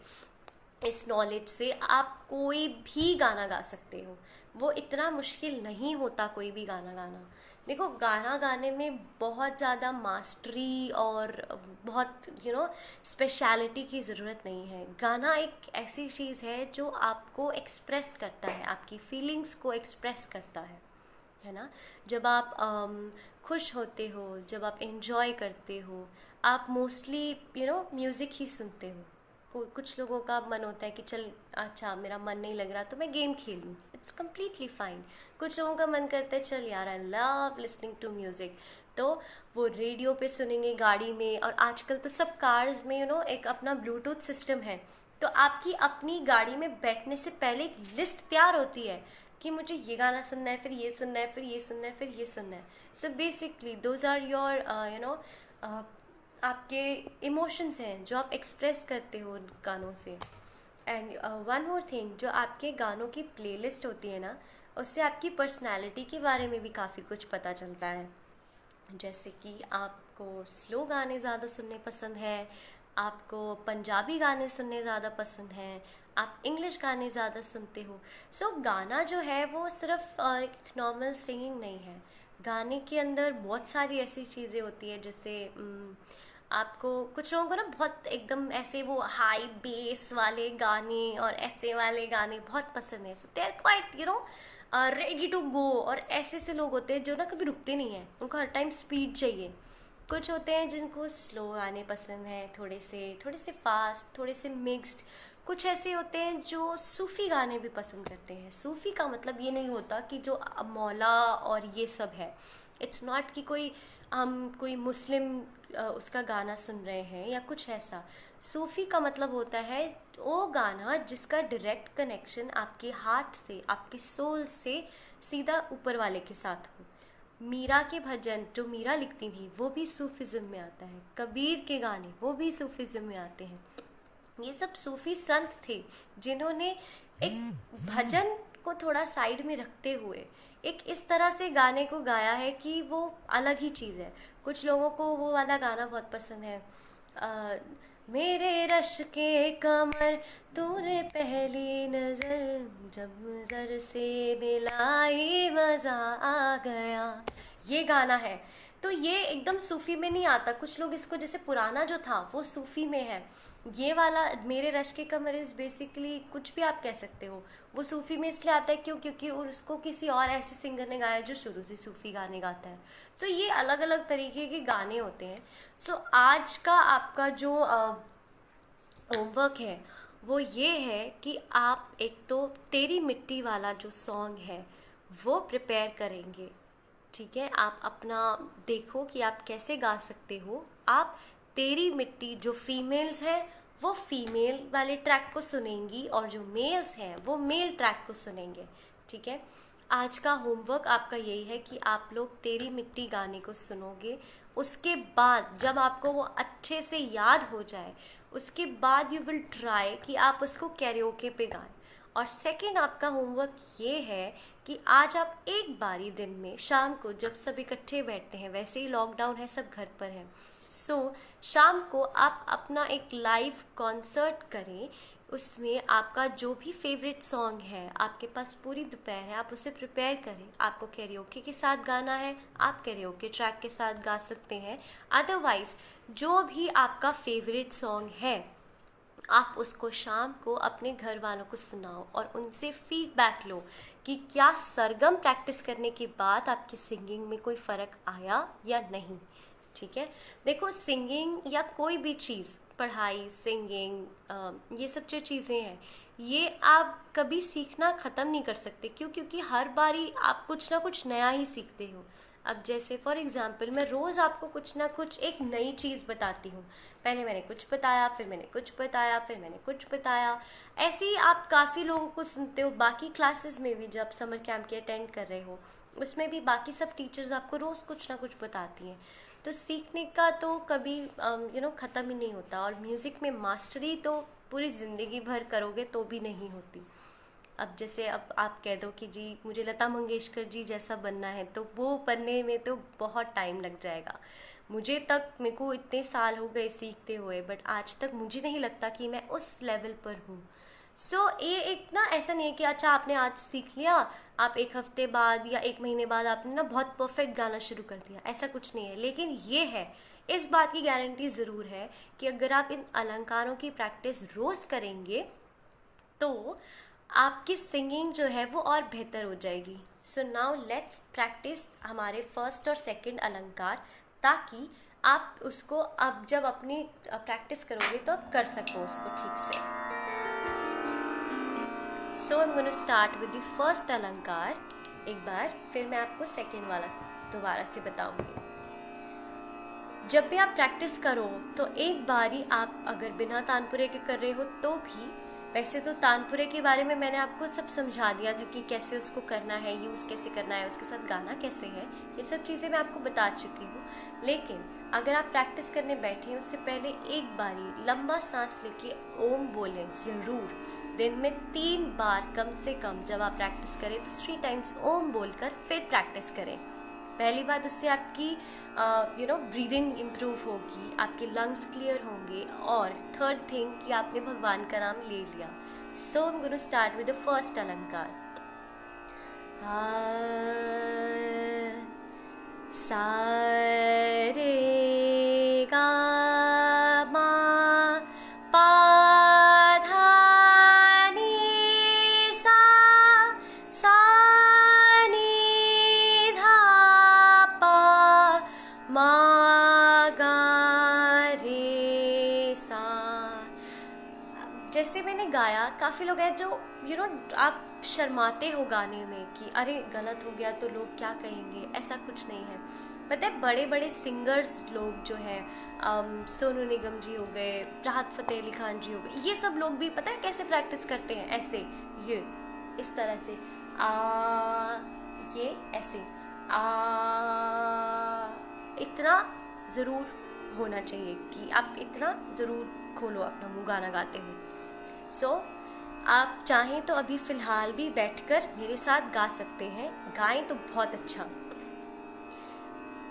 इस नॉलेज से आप कोई भी गाना गा सकते हो। वो इतना मुश्किल नहीं होता कोई भी गाना गाना। देखो, गाना गाने में बहुत ज़्यादा मास्टरी और बहुत स्पेशलिटी की ज़रूरत नहीं है। गाना एक ऐसी चीज़ है जो आपको एक्सप्रेस करता है, आपकी फीलिंग्स को एक्सप्रेस करता है ना। जब आप खुश होते हो, जब आप एंजॉय करते हो, आप मोस्टली म्यूज़िक ही सुनते हो। कुछ लोगों का मन होता है कि चल अच्छा मेरा मन नहीं लग रहा तो मैं गेम खेलूँ, इट्स कम्प्लीटली फाइन। कुछ लोगों का मन करता है चल यार I love listening to music, तो वो रेडियो पे सुनेंगे गाड़ी में। और आजकल तो सब कार्स में एक अपना ब्लूटूथ सिस्टम है, तो आपकी अपनी गाड़ी में बैठने से पहले एक लिस्ट तैयार होती है कि मुझे ये गाना सुनना है, फिर ये सुनना है, फिर ये सुनना है, फिर ये सुनना है। So basically those are your आपके इमोशंस हैं जो आप एक्सप्रेस करते हो गानों से। एंड वन मोर थिंग, जो आपके गानों की प्लेलिस्ट होती है ना, उससे आपकी पर्सनालिटी के बारे में भी काफ़ी कुछ पता चलता है। जैसे कि आपको स्लो गाने ज़्यादा सुनने पसंद है, आपको पंजाबी गाने सुनने ज़्यादा पसंद हैं, आप इंग्लिश गाने ज़्यादा सुनते हो। सो गाना जो है वो सिर्फ एक नॉर्मल सिंगिंग नहीं है। गाने के अंदर बहुत सारी ऐसी चीज़ें होती है, जैसे आपको कुछ लोगों को ना बहुत एकदम ऐसे वो हाई बेस वाले गाने और ऐसे वाले गाने बहुत पसंद है। So they are quite ready to go. और ऐसे लोग होते हैं जो ना कभी रुकते नहीं हैं, उनको हर टाइम स्पीड चाहिए। कुछ होते हैं जिनको स्लो गाने पसंद हैं, थोड़े से फास्ट, थोड़े से मिक्स्ड। कुछ ऐसे होते हैं जो सूफ़ी गाने भी पसंद करते हैं। सूफ़ी का मतलब ये नहीं होता कि जो मौला और ये सब है। इट्स नॉट कि कोई मुस्लिम उसका गाना सुन रहे हैं या कुछ ऐसा। सूफ़ी का मतलब होता है वो गाना जिसका डायरेक्ट कनेक्शन आपके हार्ट से, आपके सोल से सीधा ऊपर वाले के साथ हो। मीरा के भजन जो मीरा लिखती थी वो भी सूफिज़्म में आता है। कबीर के गाने वो भी सूफिज़्म में आते हैं। ये सब सूफी संत थे जिन्होंने एक भजन को थोड़ा साइड में रखते हुए एक इस तरह से गाने को गाया है कि वो अलग ही चीज़ है। कुछ लोगों को वो वाला गाना बहुत पसंद है, मेरे रश के कमर तूने पहली नज़र जब नज़र से मिलाई मज़ा आ गया, ये गाना है। तो ये एकदम सूफ़ी में नहीं आता। कुछ लोग इसको, जैसे पुराना जो था वो सूफ़ी में है। ये वाला मेरे रश के कमर इज़ बेसिकली कुछ भी आप कह सकते हो, वो सूफ़ी में इसलिए आता है क्योंकि उसको किसी और ऐसे सिंगर ने गाया जो शुरू से सूफ़ी गाने गाता है। सो ये अलग अलग तरीके के गाने होते हैं। सो आज का आपका जो होमवर्क है वो ये है कि आप एक तो तेरी मिट्टी वाला जो सॉन्ग है वो प्रिपेयर करेंगे। ठीक है, आप अपना देखो कि आप कैसे गा सकते हो। आप तेरी मिट्टी जो फीमेल्स हैं वो फीमेल वाले ट्रैक को सुनेंगी और जो मेल्स हैं वो मेल ट्रैक को सुनेंगे। ठीक है, आज का होमवर्क आपका यही है कि आप लोग तेरी मिट्टी गाने को सुनोगे। उसके बाद जब आपको वो अच्छे से याद हो जाए, उसके बाद यू विल ट्राई कि आप उसको कैरियोके पे गाएं। और सेकंड आपका होमवर्क ये है कि आज आप एक बारी दिन में शाम को जब सब इकट्ठे बैठते हैं, वैसे ही लॉकडाउन है, सब घर पर हैं, शाम को आप अपना एक लाइव कॉन्सर्ट करें। उसमें आपका जो भी फेवरेट सॉन्ग है, आपके पास पूरी दोपहर है, आप उसे प्रिपेयर करें। आपको कैरियोके के साथ गाना है, आप कैरियोके ट्रैक के साथ गा सकते हैं। अदरवाइज जो भी आपका फेवरेट सॉन्ग है, आप उसको शाम को अपने घर वालों को सुनाओ और उनसे फीडबैक लो कि क्या सरगम प्रैक्टिस करने के बाद आपकी सिंगिंग में कोई फ़र्क आया या नहीं। ठीक है, देखो सिंगिंग या कोई भी चीज़, पढ़ाई, सिंगिंग, ये सब जो चीज़ें हैं, ये आप कभी सीखना ख़त्म नहीं कर सकते। क्यों? क्योंकि हर बारी आप कुछ ना कुछ नया ही सीखते हो। अब जैसे फॉर एग्ज़ाम्पल मैं रोज़ आपको कुछ ना कुछ एक नई चीज़ बताती हूँ। पहले मैंने कुछ बताया, फिर मैंने कुछ बताया, फिर मैंने कुछ बताया। ऐसे ही आप काफ़ी लोगों को सुनते हो। बाकी क्लासेस में भी जब समर कैंप के अटेंड कर रहे हो, उसमें भी बाकी सब टीचर्स आपको रोज़ कुछ ना कुछ बताती हैं। तो सीखने का तो कभी ख़त्म ही नहीं होता। और म्यूज़िक में मास्टरी तो पूरी ज़िंदगी भर करोगे तो भी नहीं होती। अब जैसे अब आप कह दो कि जी मुझे लता मंगेशकर जी जैसा बनना है, तो वो बनने में तो बहुत टाइम लग जाएगा। मेरे को इतने साल हो गए सीखते हुए, बट आज तक मुझे नहीं लगता कि मैं उस लेवल पर हूँ। ये एक ना ऐसा नहीं है कि अच्छा आपने आज सीख लिया, आप एक हफ्ते बाद या एक महीने बाद आपने ना बहुत परफेक्ट गाना शुरू कर दिया, ऐसा कुछ नहीं है। लेकिन ये है, इस बात की गारंटी ज़रूर है कि अगर आप इन अलंकारों की प्रैक्टिस रोज़ करेंगे तो आपकी सिंगिंग जो है वो और बेहतर हो जाएगी। सो नाउ लेट्स प्रैक्टिस हमारे फर्स्ट और सेकंड अलंकार, ताकि आप उसको अब जब अपनी प्रैक्टिस करोगे तो आप कर सको उसको ठीक से। So I am going to start with the first अलंकार एक बार, फिर मैं आपको सेकंड वाला दोबारा से बताऊंगी। जब भी आप प्रैक्टिस करो तो एक बारी आप अगर बिना तानपुरे के कर रहे हो तो भी, वैसे तो तानपुरे के बारे में मैंने आपको सब समझा दिया था कि कैसे उसको करना है, यूज़ कैसे करना है, उसके साथ गाना कैसे है, ये सब चीज़ें मैं आपको बता चुकी हूँ। लेकिन अगर आप प्रैक्टिस करने बैठे हैं उससे पहले एक बारी लंबा सांस लेके ओम बोलें ज़रूर। दिन में 3 बार कम से कम जब आप प्रैक्टिस करें तो 3 टाइम्स ओम बोलकर फिर प्रैक्टिस करें। पहली बात, उससे आपकी ब्रीदिंग इम्प्रूव होगी, आपके लंग्स क्लियर होंगे। और थर्ड थिंग कि आपने भगवान का नाम ले लिया। So I am going to start with the first अलंकार। सा रे गा मा पा धा नी सा, सा नी धा पा मा गा रे सा। जैसे मैंने गाया, काफ़ी लोग हैं जो आप शर्माते हो गाने में कि अरे गलत हो गया तो लोग क्या कहेंगे। ऐसा कुछ नहीं है। पता है, बड़े बड़े सिंगर्स लोग जो हैं, सोनू निगम जी हो गए, राहत फ़तेह अली खान जी हो गए, ये सब लोग भी पता है कैसे प्रैक्टिस करते हैं? ऐसे, ये इस तरह से ये ऐसे इतना ज़रूर होना चाहिए कि आप इतना ज़रूर खोलो अपना मुंह गाना गाते हुए। सो आप चाहें तो अभी फ़िलहाल भी बैठकर मेरे साथ गा सकते हैं, गाएं तो बहुत अच्छा।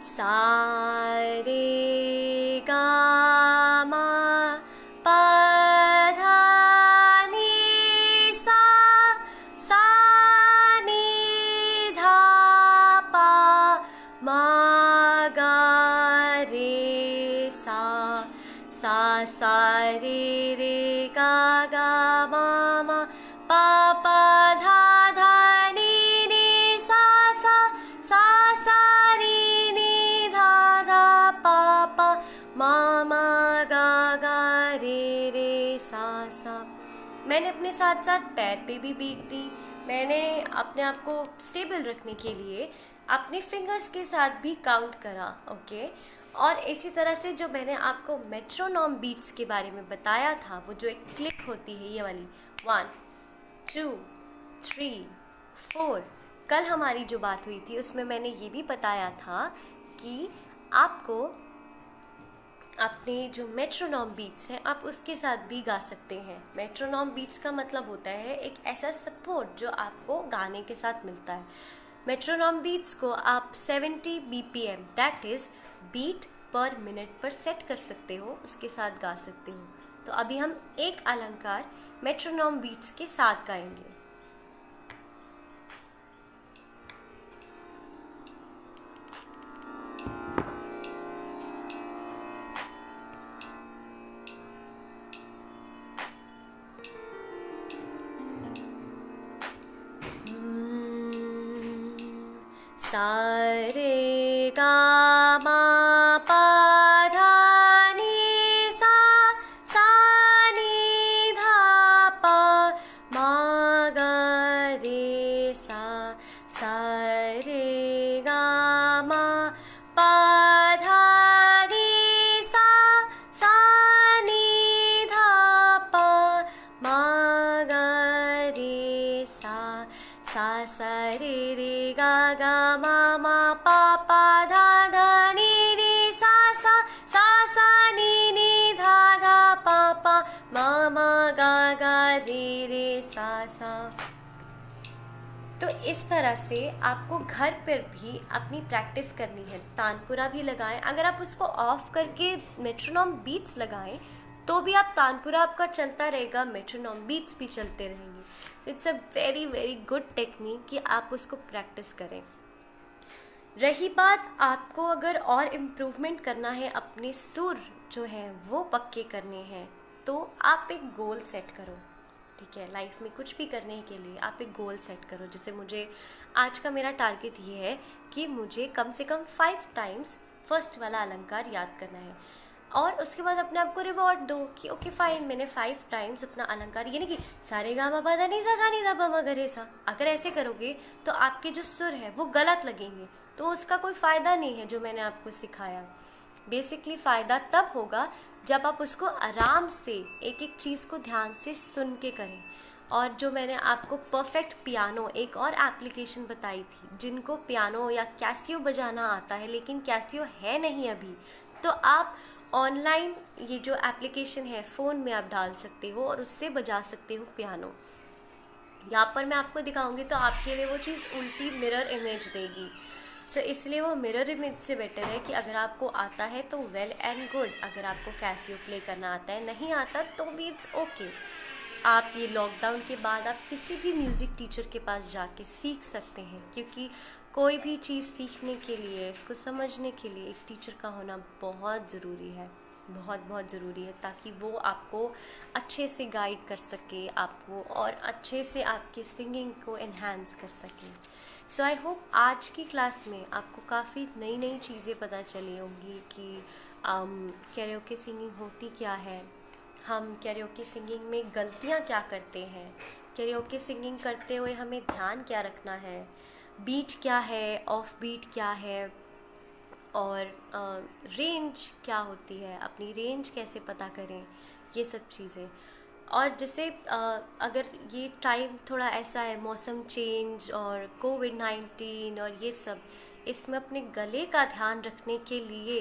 सा रे गा मा पा धा नी सा, सा नी धा पा मा गा रे सा, सा रे गा गा मा मा पा पा धा धा नी नी सा, सा री नी धा धा पा पा मा मा गा रे सा। मैंने अपने साथ साथ पैर पे भी बीट दी, मैंने अपने आप को स्टेबल रखने के लिए अपने फिंगर्स के साथ भी काउंट करा, ओके। और इसी तरह से जो मैंने आपको मेट्रोनॉम बीट्स के बारे में बताया था, वो जो एक क्लिक होती है ये वाली, 1 2 3 4, कल हमारी जो बात हुई थी उसमें मैंने ये भी बताया था कि आपको अपने जो मेट्रोनॉम बीट्स हैं आप उसके साथ भी गा सकते हैं। मेट्रोनॉम बीट्स का मतलब होता है एक ऐसा सपोर्ट जो आपको गाने के साथ मिलता है। मेट्रोनॉम बीट्स को आप 70 BPM, that is beat per minute पर सेट कर सकते हो, उसके साथ गा सकते हो। तो अभी हम एक अलंकार मेट्रोनॉम बीट्स के साथ गाएंगे। सा रे गा मा पा धा नी सा नी धा पा मा गा रे सा रे गा मा पा धा नी सा नी धा पा मा गा रे सा रे गा गा मा पा धा धा नी सा नी धा पा मा गा रे सा। तो इस तरह से आपको घर पर भी अपनी प्रैक्टिस करनी है। तानपुरा भी लगाएं, अगर आप उसको ऑफ करके मेट्रोनॉम बीट्स लगाएं तो भी आप तानपुरा आपका चलता रहेगा, मेट्रोनॉम बीट्स भी चलते रहेंगे। It's a very very good technique कि आप उसको प्रैक्टिस करें। रही बात आपको अगर और इम्प्रूवमेंट करना है, अपने सुर जो हैं वो पक्के करने हैं, तो आप एक गोल सेट करो, ठीक है। लाइफ में कुछ भी करने के लिए आप एक गोल सेट करो। जैसे मुझे आज का मेरा टारगेट ये है कि मुझे कम से कम 5 टाइम्स फर्स्ट वाला अलंकार याद करना है, और उसके बाद अपने आप को रिवॉर्ड दो कि ओके फाइन, मैंने 5 टाइम्स अपना अलंकार, ये नहीं कि सारे गा मा पा धा नी सा पा मा गा रे सा। अगर ऐसे करोगे तो आपके जो सुर है वो गलत लगेंगे, तो उसका कोई फ़ायदा नहीं है जो मैंने आपको सिखाया। बेसिकली फ़ायदा तब होगा जब आप उसको आराम से एक एक चीज़ को ध्यान से सुन के करें। और जो मैंने आपको परफेक्ट पियानो एक और एप्लीकेशन बताई थी, जिनको पियानो या कैसियो बजाना आता है लेकिन कैसियो है नहीं अभी, तो आप ऑनलाइन ये जो एप्लीकेशन है फ़ोन में आप डाल सकते हो और उससे बजा सकते हो पियानो। यहाँ पर मैं आपको दिखाऊंगी तो आपके लिए वो चीज़ उल्टी मिरर इमेज देगी। इसलिए वो मिरर इमेज से बेटर है कि अगर आपको आता है तो वेल एंड गुड, अगर आपको कैसियो प्ले करना आता है, नहीं आता तो भी इट्स ओके। आप ये लॉकडाउन के बाद आप किसी भी म्यूज़िक टीचर के पास जाके सीख सकते हैं, क्योंकि कोई भी चीज़ सीखने के लिए, इसको समझने के लिए एक टीचर का होना बहुत ज़रूरी है, बहुत बहुत ज़रूरी है, ताकि वो आपको अच्छे से गाइड कर सके, आपको और अच्छे से आपके सिंगिंग को एनहांस कर सके। सो आई होप आज की क्लास में आपको काफ़ी नई नई चीज़ें पता चली होंगी कि कैरियोके सिंगिंग होती क्या है, हम कैरियोके सिंगिंग में गलतियाँ क्या करते हैं, कैरियोके सिंगिंग करते हुए हमें ध्यान क्या रखना है, बीट क्या है, ऑफ बीट क्या है, और रेंज क्या होती है, अपनी रेंज कैसे पता करें, ये सब चीज़ें। और जैसे अगर ये टाइम थोड़ा ऐसा है, मौसम चेंज और कोविड-19 और ये सब, इसमें अपने गले का ध्यान रखने के लिए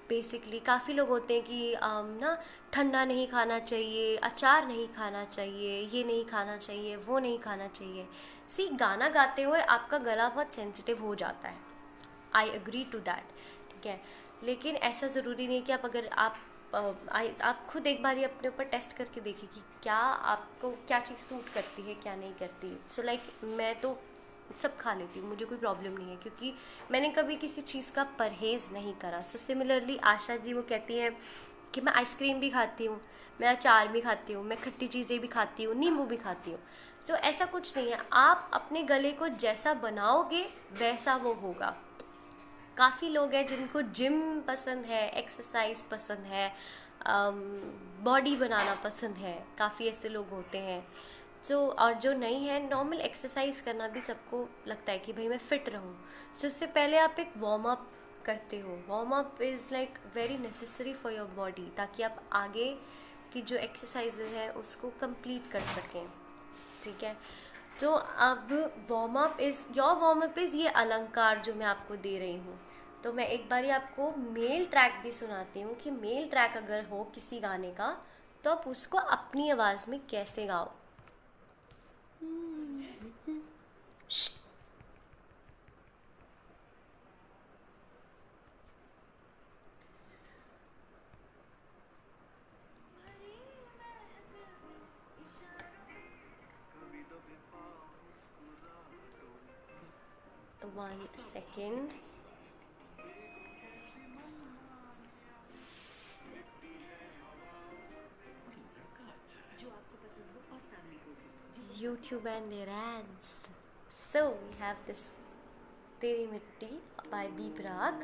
बेसिकली काफ़ी लोग होते हैं कि ना ठंडा नहीं खाना चाहिए, अचार नहीं खाना चाहिए, ये नहीं खाना चाहिए, वो नहीं खाना चाहिए। गाना गाते हुए आपका गला बहुत सेंसिटिव हो जाता है, आई एग्री टू दैट, ठीक है। लेकिन ऐसा ज़रूरी नहीं कि आप खुद एक बार ये अपने ऊपर टेस्ट करके देखिए कि क्या आपको क्या चीज़ सूट करती है, क्या नहीं करती। सो मैं तो सब खा लेती हूँ, मुझे कोई प्रॉब्लम नहीं है, क्योंकि मैंने कभी किसी चीज़ का परहेज़ नहीं करा। सो सिमिलरली आशा जी वो कहती हैं कि मैं आइसक्रीम भी खाती हूँ, मैं अचार भी खाती हूँ, मैं खट्टी चीज़ें भी खाती हूँ, नींबू भी खाती हूँ। सो ऐसा कुछ नहीं है, आप अपने गले को जैसा बनाओगे वैसा वो होगा। काफ़ी लोग हैं जिनको जिम पसंद है, एक्सरसाइज पसंद है, बॉडी बनाना पसंद है, काफ़ी ऐसे लोग होते हैं। जो और जो नहीं है, नॉर्मल एक्सरसाइज करना भी सबको लगता है कि भाई मैं फिट रहूँ, सो इससे पहले आप एक वार्म अप करते हो. Warm up is like very necessary for your body, ताकि आप आगे की जो एक्सरसाइजेज हैं उसको कंप्लीट कर सकें. ठीक है, तो अब वार्म अप इज़ ये अलंकार जो मैं आपको दे रही हूँ. तो मैं एक बारी आपको मेल ट्रैक भी सुनाती हूँ कि मेल ट्रैक अगर हो किसी गाने का तो आप उसको अपनी आवाज़ में कैसे गाओ. One second. YouTube and their ads. So we have this Teri Mitti by B Prague.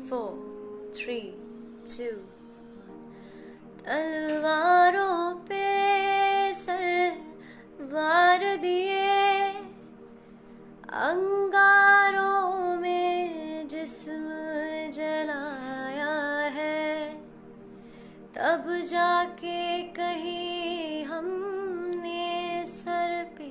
4, 3, 2, 1. तलवारों पे सर वार दिए, अंगारों में जिस्म जलाया है, तब जाके कहीं हमने सर पे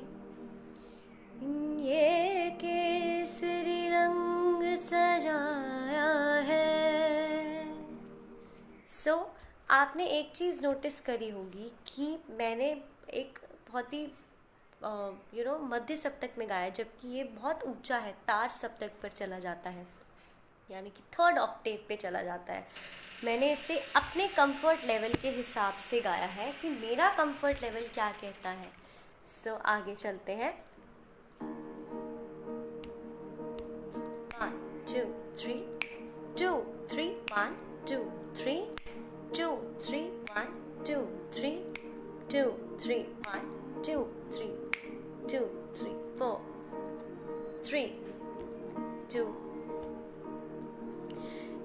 ये केसरी रंग सजाया है. सो आपने एक चीज़ नोटिस करी होगी कि मैंने एक बहुत ही मध्य सप्तक में गाया, जबकि ये बहुत ऊंचा है, तार सप्तक पर चला जाता है, यानी कि 3rd ऑक्टेव पे चला जाता है. मैंने इसे अपने कंफर्ट लेवल के हिसाब से गाया है कि मेरा कंफर्ट लेवल क्या कहता है. सो आगे चलते हैं. 1 2 3 2 3 1 2 3 2 3 1 2 3 2 3 1 2 3 2 3 4 3 2.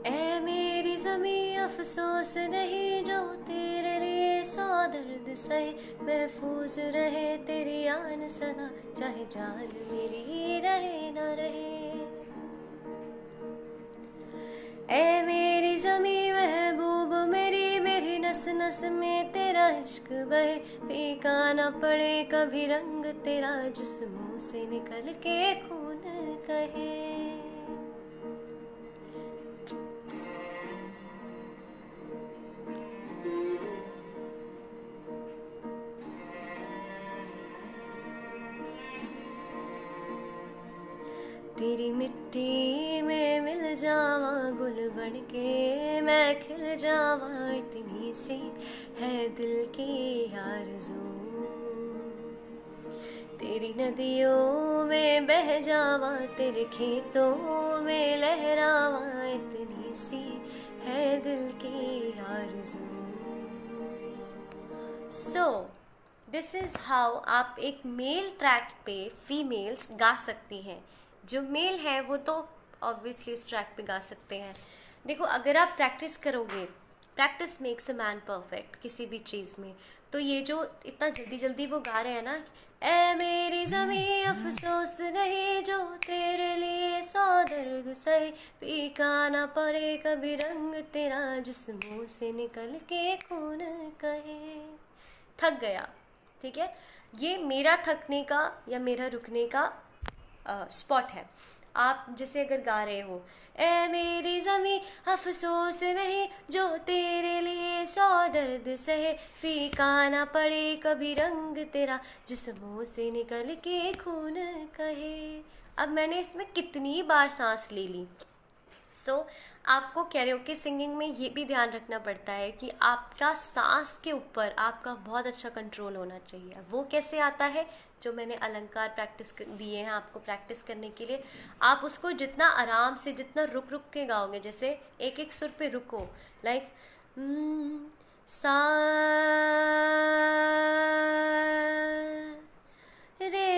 ऐ मेरी ज़मीं अफसोस नहीं जो तेरे लिए 100 दर्द सहे, महफूज रहे तेरी आन सना, चाहे जान मेरी रहे ना रहे. ऐ मेरी ज़मीं महबूब मेरी, मेरी नस नस में तेरा इश्क बहे, फीका ना पड़े कभी रंग तेरा, जिस मुँह से निकल के खून कहे. तेरी मिट्टी में मिल जावा गुल बन के मैं खिल जावा, इतनी सी है दिल की आरज़ू. तेरी नदियों में बह जावा, तेरे खेतों में लहरावा, इतनी सी है दिल की आरज़ू. सो दिस इज़ हाउ आप एक मेल ट्रैक पे फीमेल्स गा सकती हैं. जो मेल है वो तो ऑब्वियसली उस ट्रैक पे गा सकते हैं. देखो, अगर आप प्रैक्टिस करोगे, practice makes a man perfect किसी भी चीज़ में. तो ये जो इतना जल्दी जल्दी वो गा रहे हैं ना, ऐ मेरी ज़मीं अफसोस नहीं जो तेरे लिए 100 दर्द सहे, फीका ना पड़े कभी रंग तेरा, जिस मुँह से निकल के खून कहे. थक गया, ठीक है, ये मेरा थकने का या मेरा रुकने का स्पॉट है. आप जैसे अगर गा रहे हो, ऐ मेरी ज़मीं अफसोस नहीं जो तेरे लिए 100 दर्द सहे, फीका ना पड़े कभी रंग तेरा, जिस मुँह से निकल के खून कहे. अब मैंने इसमें कितनी बार सांस ले ली. सो आपको कैरियोके सिंगिंग में ये भी ध्यान रखना पड़ता है कि आपका सांस के ऊपर आपका बहुत अच्छा कंट्रोल होना चाहिए. वो कैसे आता है? जो मैंने अलंकार प्रैक्टिस दिए हैं आपको प्रैक्टिस करने के लिए, आप उसको जितना आराम से, जितना रुक रुक के गाओगे, जैसे एक एक सुर पे रुको, लाइक सा रे,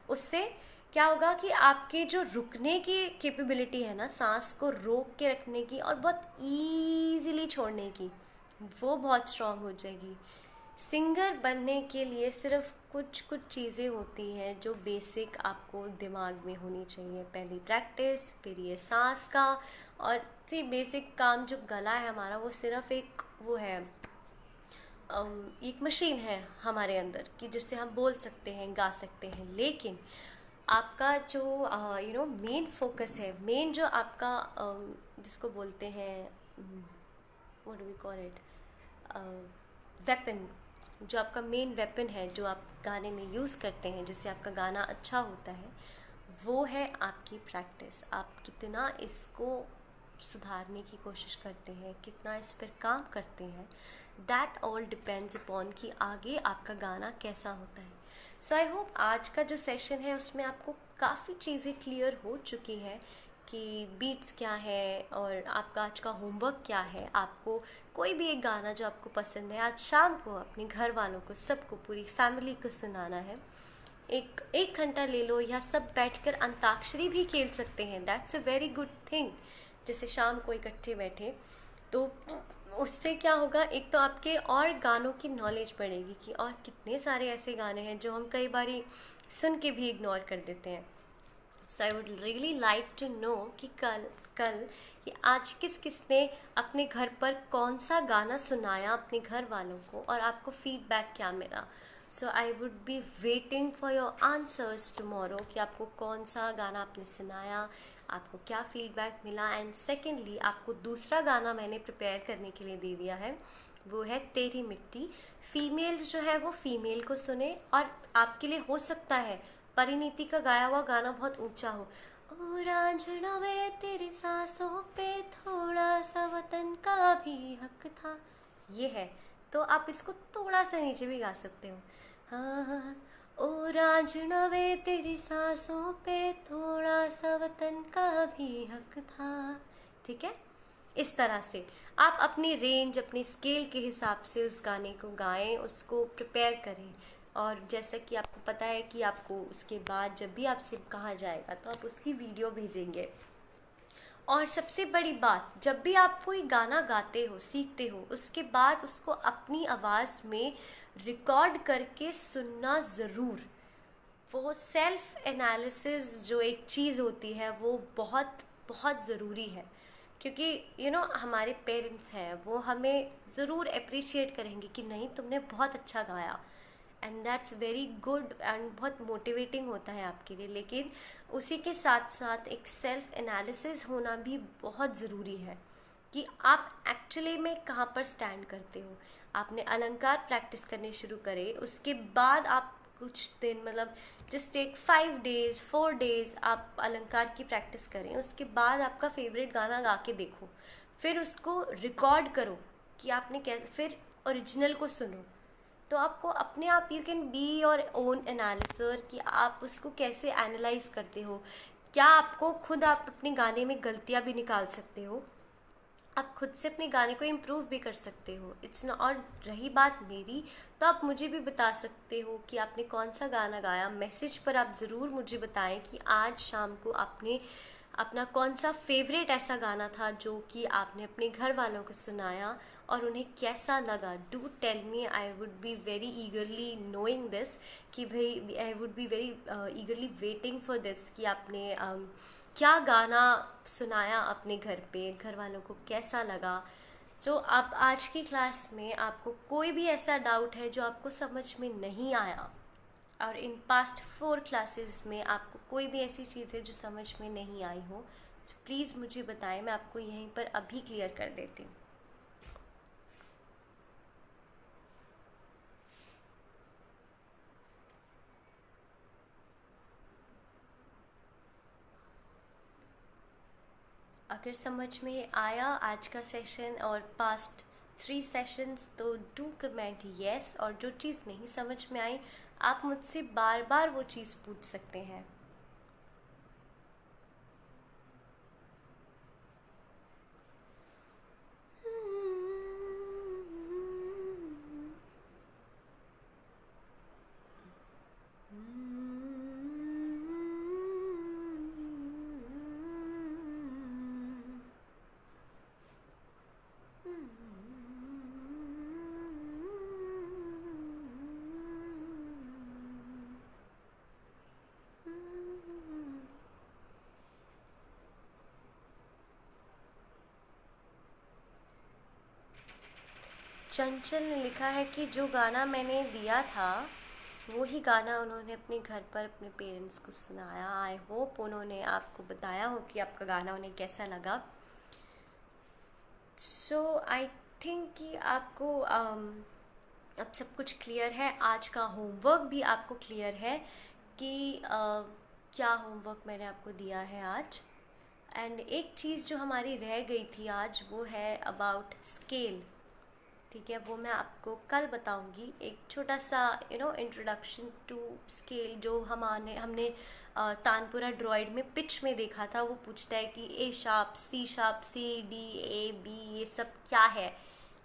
उससे क्या होगा कि आपके जो रुकने की कैपेबिलिटी है ना, सांस को रोक के रखने की और बहुत ईजीली छोड़ने की, वो बहुत स्ट्रांग हो जाएगी। सिंगर बनने के लिए सिर्फ कुछ कुछ चीज़ें होती हैं जो बेसिक आपको दिमाग में होनी चाहिए। पहली प्रैक्टिस, फिर ये सांस का, और सी बेसिक काम जो गला है हमारा, वो सिर्फ एक वो है, एक मशीन है हमारे अंदर कि जिससे हम बोल सकते हैं, गा सकते हैं। लेकिन आपका जो मेन फोकस है, मेन जो आपका जिसको बोलते हैं, what do we call it, weapon, जो आपका मेन वेपन है जो आप गाने में यूज़ करते हैं जिससे आपका गाना अच्छा होता है, वो है आपकी प्रैक्टिस। आप कितना इसको सुधारने की कोशिश करते हैं, कितना इस पर काम करते हैं, दैट ऑल डिपेंड्स अपॉन कि आगे आपका गाना कैसा होता है। सो आई होप आज का जो सेशन है उसमें आपको काफ़ी चीज़ें क्लियर हो चुकी है कि बीट्स क्या है और आपका आज का होमवर्क क्या है। आपको कोई भी एक गाना जो आपको पसंद है आज शाम को अपने घर वालों को, सबको, पूरी फैमिली को सुनाना है। एक घंटा ले लो, या सब बैठकर अंताक्षरी भी खेल सकते हैं, that's a very good thing. जैसे शाम को इकट्ठे बैठे तो उससे क्या होगा, एक तो आपके और गानों की नॉलेज बढ़ेगी कि और कितने सारे ऐसे गाने हैं जो हम कई बारी सुन के भी इग्नोर कर देते हैं। So I would really like to know कि कल कि आज किस किस ने अपने घर पर कौन सा गाना सुनाया अपने घर वालों को और आपको फीडबैक क्या मिला। So I would be waiting for your answers tomorrow कि आपको कौन सा गाना आपने सुनाया, आपको क्या फीडबैक मिला। एंड सेकेंडली, आपको दूसरा गाना मैंने प्रिपेयर करने के लिए दे दिया है, वो है तेरी मिट्टी। फीमेल्स जो है वो फीमेल को सुने, और आपके लिए हो सकता है परिणीति का गाया हुआ गाना बहुत ऊंचा हो, ओ रांझना वे तेरी सांसों पे थोड़ा सा वतन का भी हक था, ये है, तो आप इसको थोड़ा सा नीचे भी गा सकते हो। हाँ, ओ रांझना वे तेरी सांसों पे थोड़ा सा वतन का भी हक था, ठीक है। इस तरह से आप अपनी रेंज, अपनी स्केल के हिसाब से उस गाने को गाएं, उसको प्रिपेयर करें। और जैसा कि आपको पता है कि आपको उसके बाद जब भी आपसे कहा जाएगा तो आप उसकी वीडियो भेजेंगे। और सबसे बड़ी बात, जब भी आप कोई गाना गाते हो, सीखते हो, उसके बाद उसको अपनी आवाज़ में रिकॉर्ड करके सुनना ज़रूर। वो सेल्फ एनालिसिस जो एक चीज़ होती है वो बहुत बहुत ज़रूरी है, क्योंकि हमारे पेरेंट्स हैं, वो हमें ज़रूर अप्रिशिएट करेंगे कि नहीं तुमने बहुत अच्छा गाया, and that's very good and बहुत मोटिवेटिंग होता है आपके लिए। लेकिन उसी के साथ साथ एक सेल्फ एनालिसिस होना भी बहुत ज़रूरी है कि आप एक्चुअली में कहाँ पर स्टैंड करते हो। आपने अलंकार प्रैक्टिस करने शुरू करे, उसके बाद आप कुछ दिन, मतलब जस्ट टेक 5 days 4 days आप अलंकार की प्रैक्टिस करें, उसके बाद आपका फेवरेट गाना गा के देखो, फिर उसको रिकॉर्ड करो कि आपने फिर ओरिजिनल को सुनो, तो आपको अपने आप, you can be your own analyser कि आप उसको कैसे एनालाइज करते हो। क्या आपको खुद, आप अपने गाने में गलतियाँ भी निकाल सकते हो, आप खुद से अपने गाने को इम्प्रूव भी कर सकते हो, इट्स नॉट। और रही बात मेरी, तो आप मुझे भी बता सकते हो कि आपने कौन सा गाना गाया। मैसेज पर आप ज़रूर मुझे बताएं कि आज शाम को आपने अपना कौन सा फेवरेट ऐसा गाना था जो कि आपने अपने घर वालों को सुनाया और उन्हें कैसा लगा। Do tell me, I would be very eagerly knowing this, कि भाई I would be very eagerly waiting for this कि आपने क्या गाना सुनाया अपने घर पे, घर वालों को कैसा लगा। सो अब आज की क्लास में आपको कोई भी ऐसा डाउट है जो आपको समझ में नहीं आया, और इन पास्ट 4 क्लासेस में आपको कोई भी ऐसी चीज़ है जो समझ में नहीं आई हो, तो प्लीज़ मुझे बताएं, मैं आपको यहीं पर अभी क्लियर कर देती हूँ। अगर समझ में आया आज का सेशन और पास्ट 3 सेशंस, तो डू कमेंट येस, और जो चीज़ नहीं समझ में आई आप मुझसे बार बार वो चीज़ पूछ सकते हैं। चंचल ने लिखा है कि जो गाना मैंने दिया था वो ही गाना उन्होंने अपने घर पर अपने पेरेंट्स को सुनाया। आई होप उन्होंने आपको बताया हो कि आपका गाना उन्हें कैसा लगा। सो आई थिंक कि आपको अब सब कुछ क्लियर है। आज का होमवर्क भी आपको क्लियर है कि क्या होमवर्क मैंने आपको दिया है आज। एंड एक चीज़ जो हमारी रह गई थी आज वो है अबाउट स्केल। ठीक है, वो मैं आपको कल बताऊंगी। एक छोटा सा इंट्रोडक्शन टू स्केल जो हमने तानपुरा ड्रॉइड में पिच में देखा था। वो पूछता है कि A sharp, C D A B ये सब क्या है।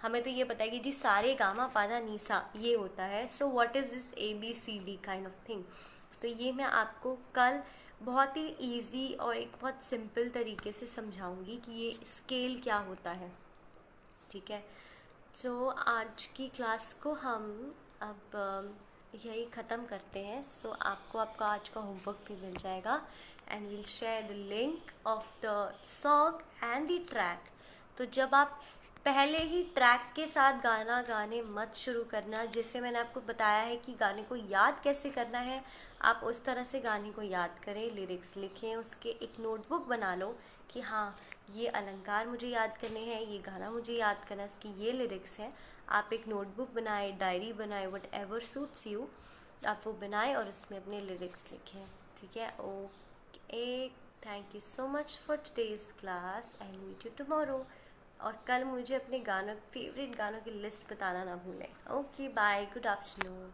हमें तो ये पता है कि जी सारे गामा पादा नीसा ये होता है। So what is this A B C D kind of thing. तो ये मैं आपको कल बहुत ही इजी और एक बहुत सिंपल तरीके से समझाऊंगी कि ये स्केल क्या होता है। ठीक है, तो आज की क्लास को हम अब यही ख़त्म करते हैं। सो आपको आपका आज का होमवर्क भी मिल जाएगा and will share the link of the song and the track. तो जब आप पहले ही ट्रैक के साथ गाना गाने मत शुरू करना। जैसे मैंने आपको बताया है कि गाने को याद कैसे करना है, आप उस तरह से गाने को याद करें, लिरिक्स लिखें, उसके एक नोटबुक बना लो कि हाँ ये अलंकार मुझे याद करने हैं, ये गाना मुझे याद करना है, इसकी ये लिरिक्स है। आप एक नोटबुक बनाए, डायरी बनाए, वट एवर सूट्स यू, आप वो बनाएं और उसमें अपने लिरिक्स लिखें। ठीक है, okay, thank you so much for today's class. I meet you tomorrow. और कल मुझे अपने फेवरेट गानों की लिस्ट बताना ना भूलें। Okay, bye, good afternoon.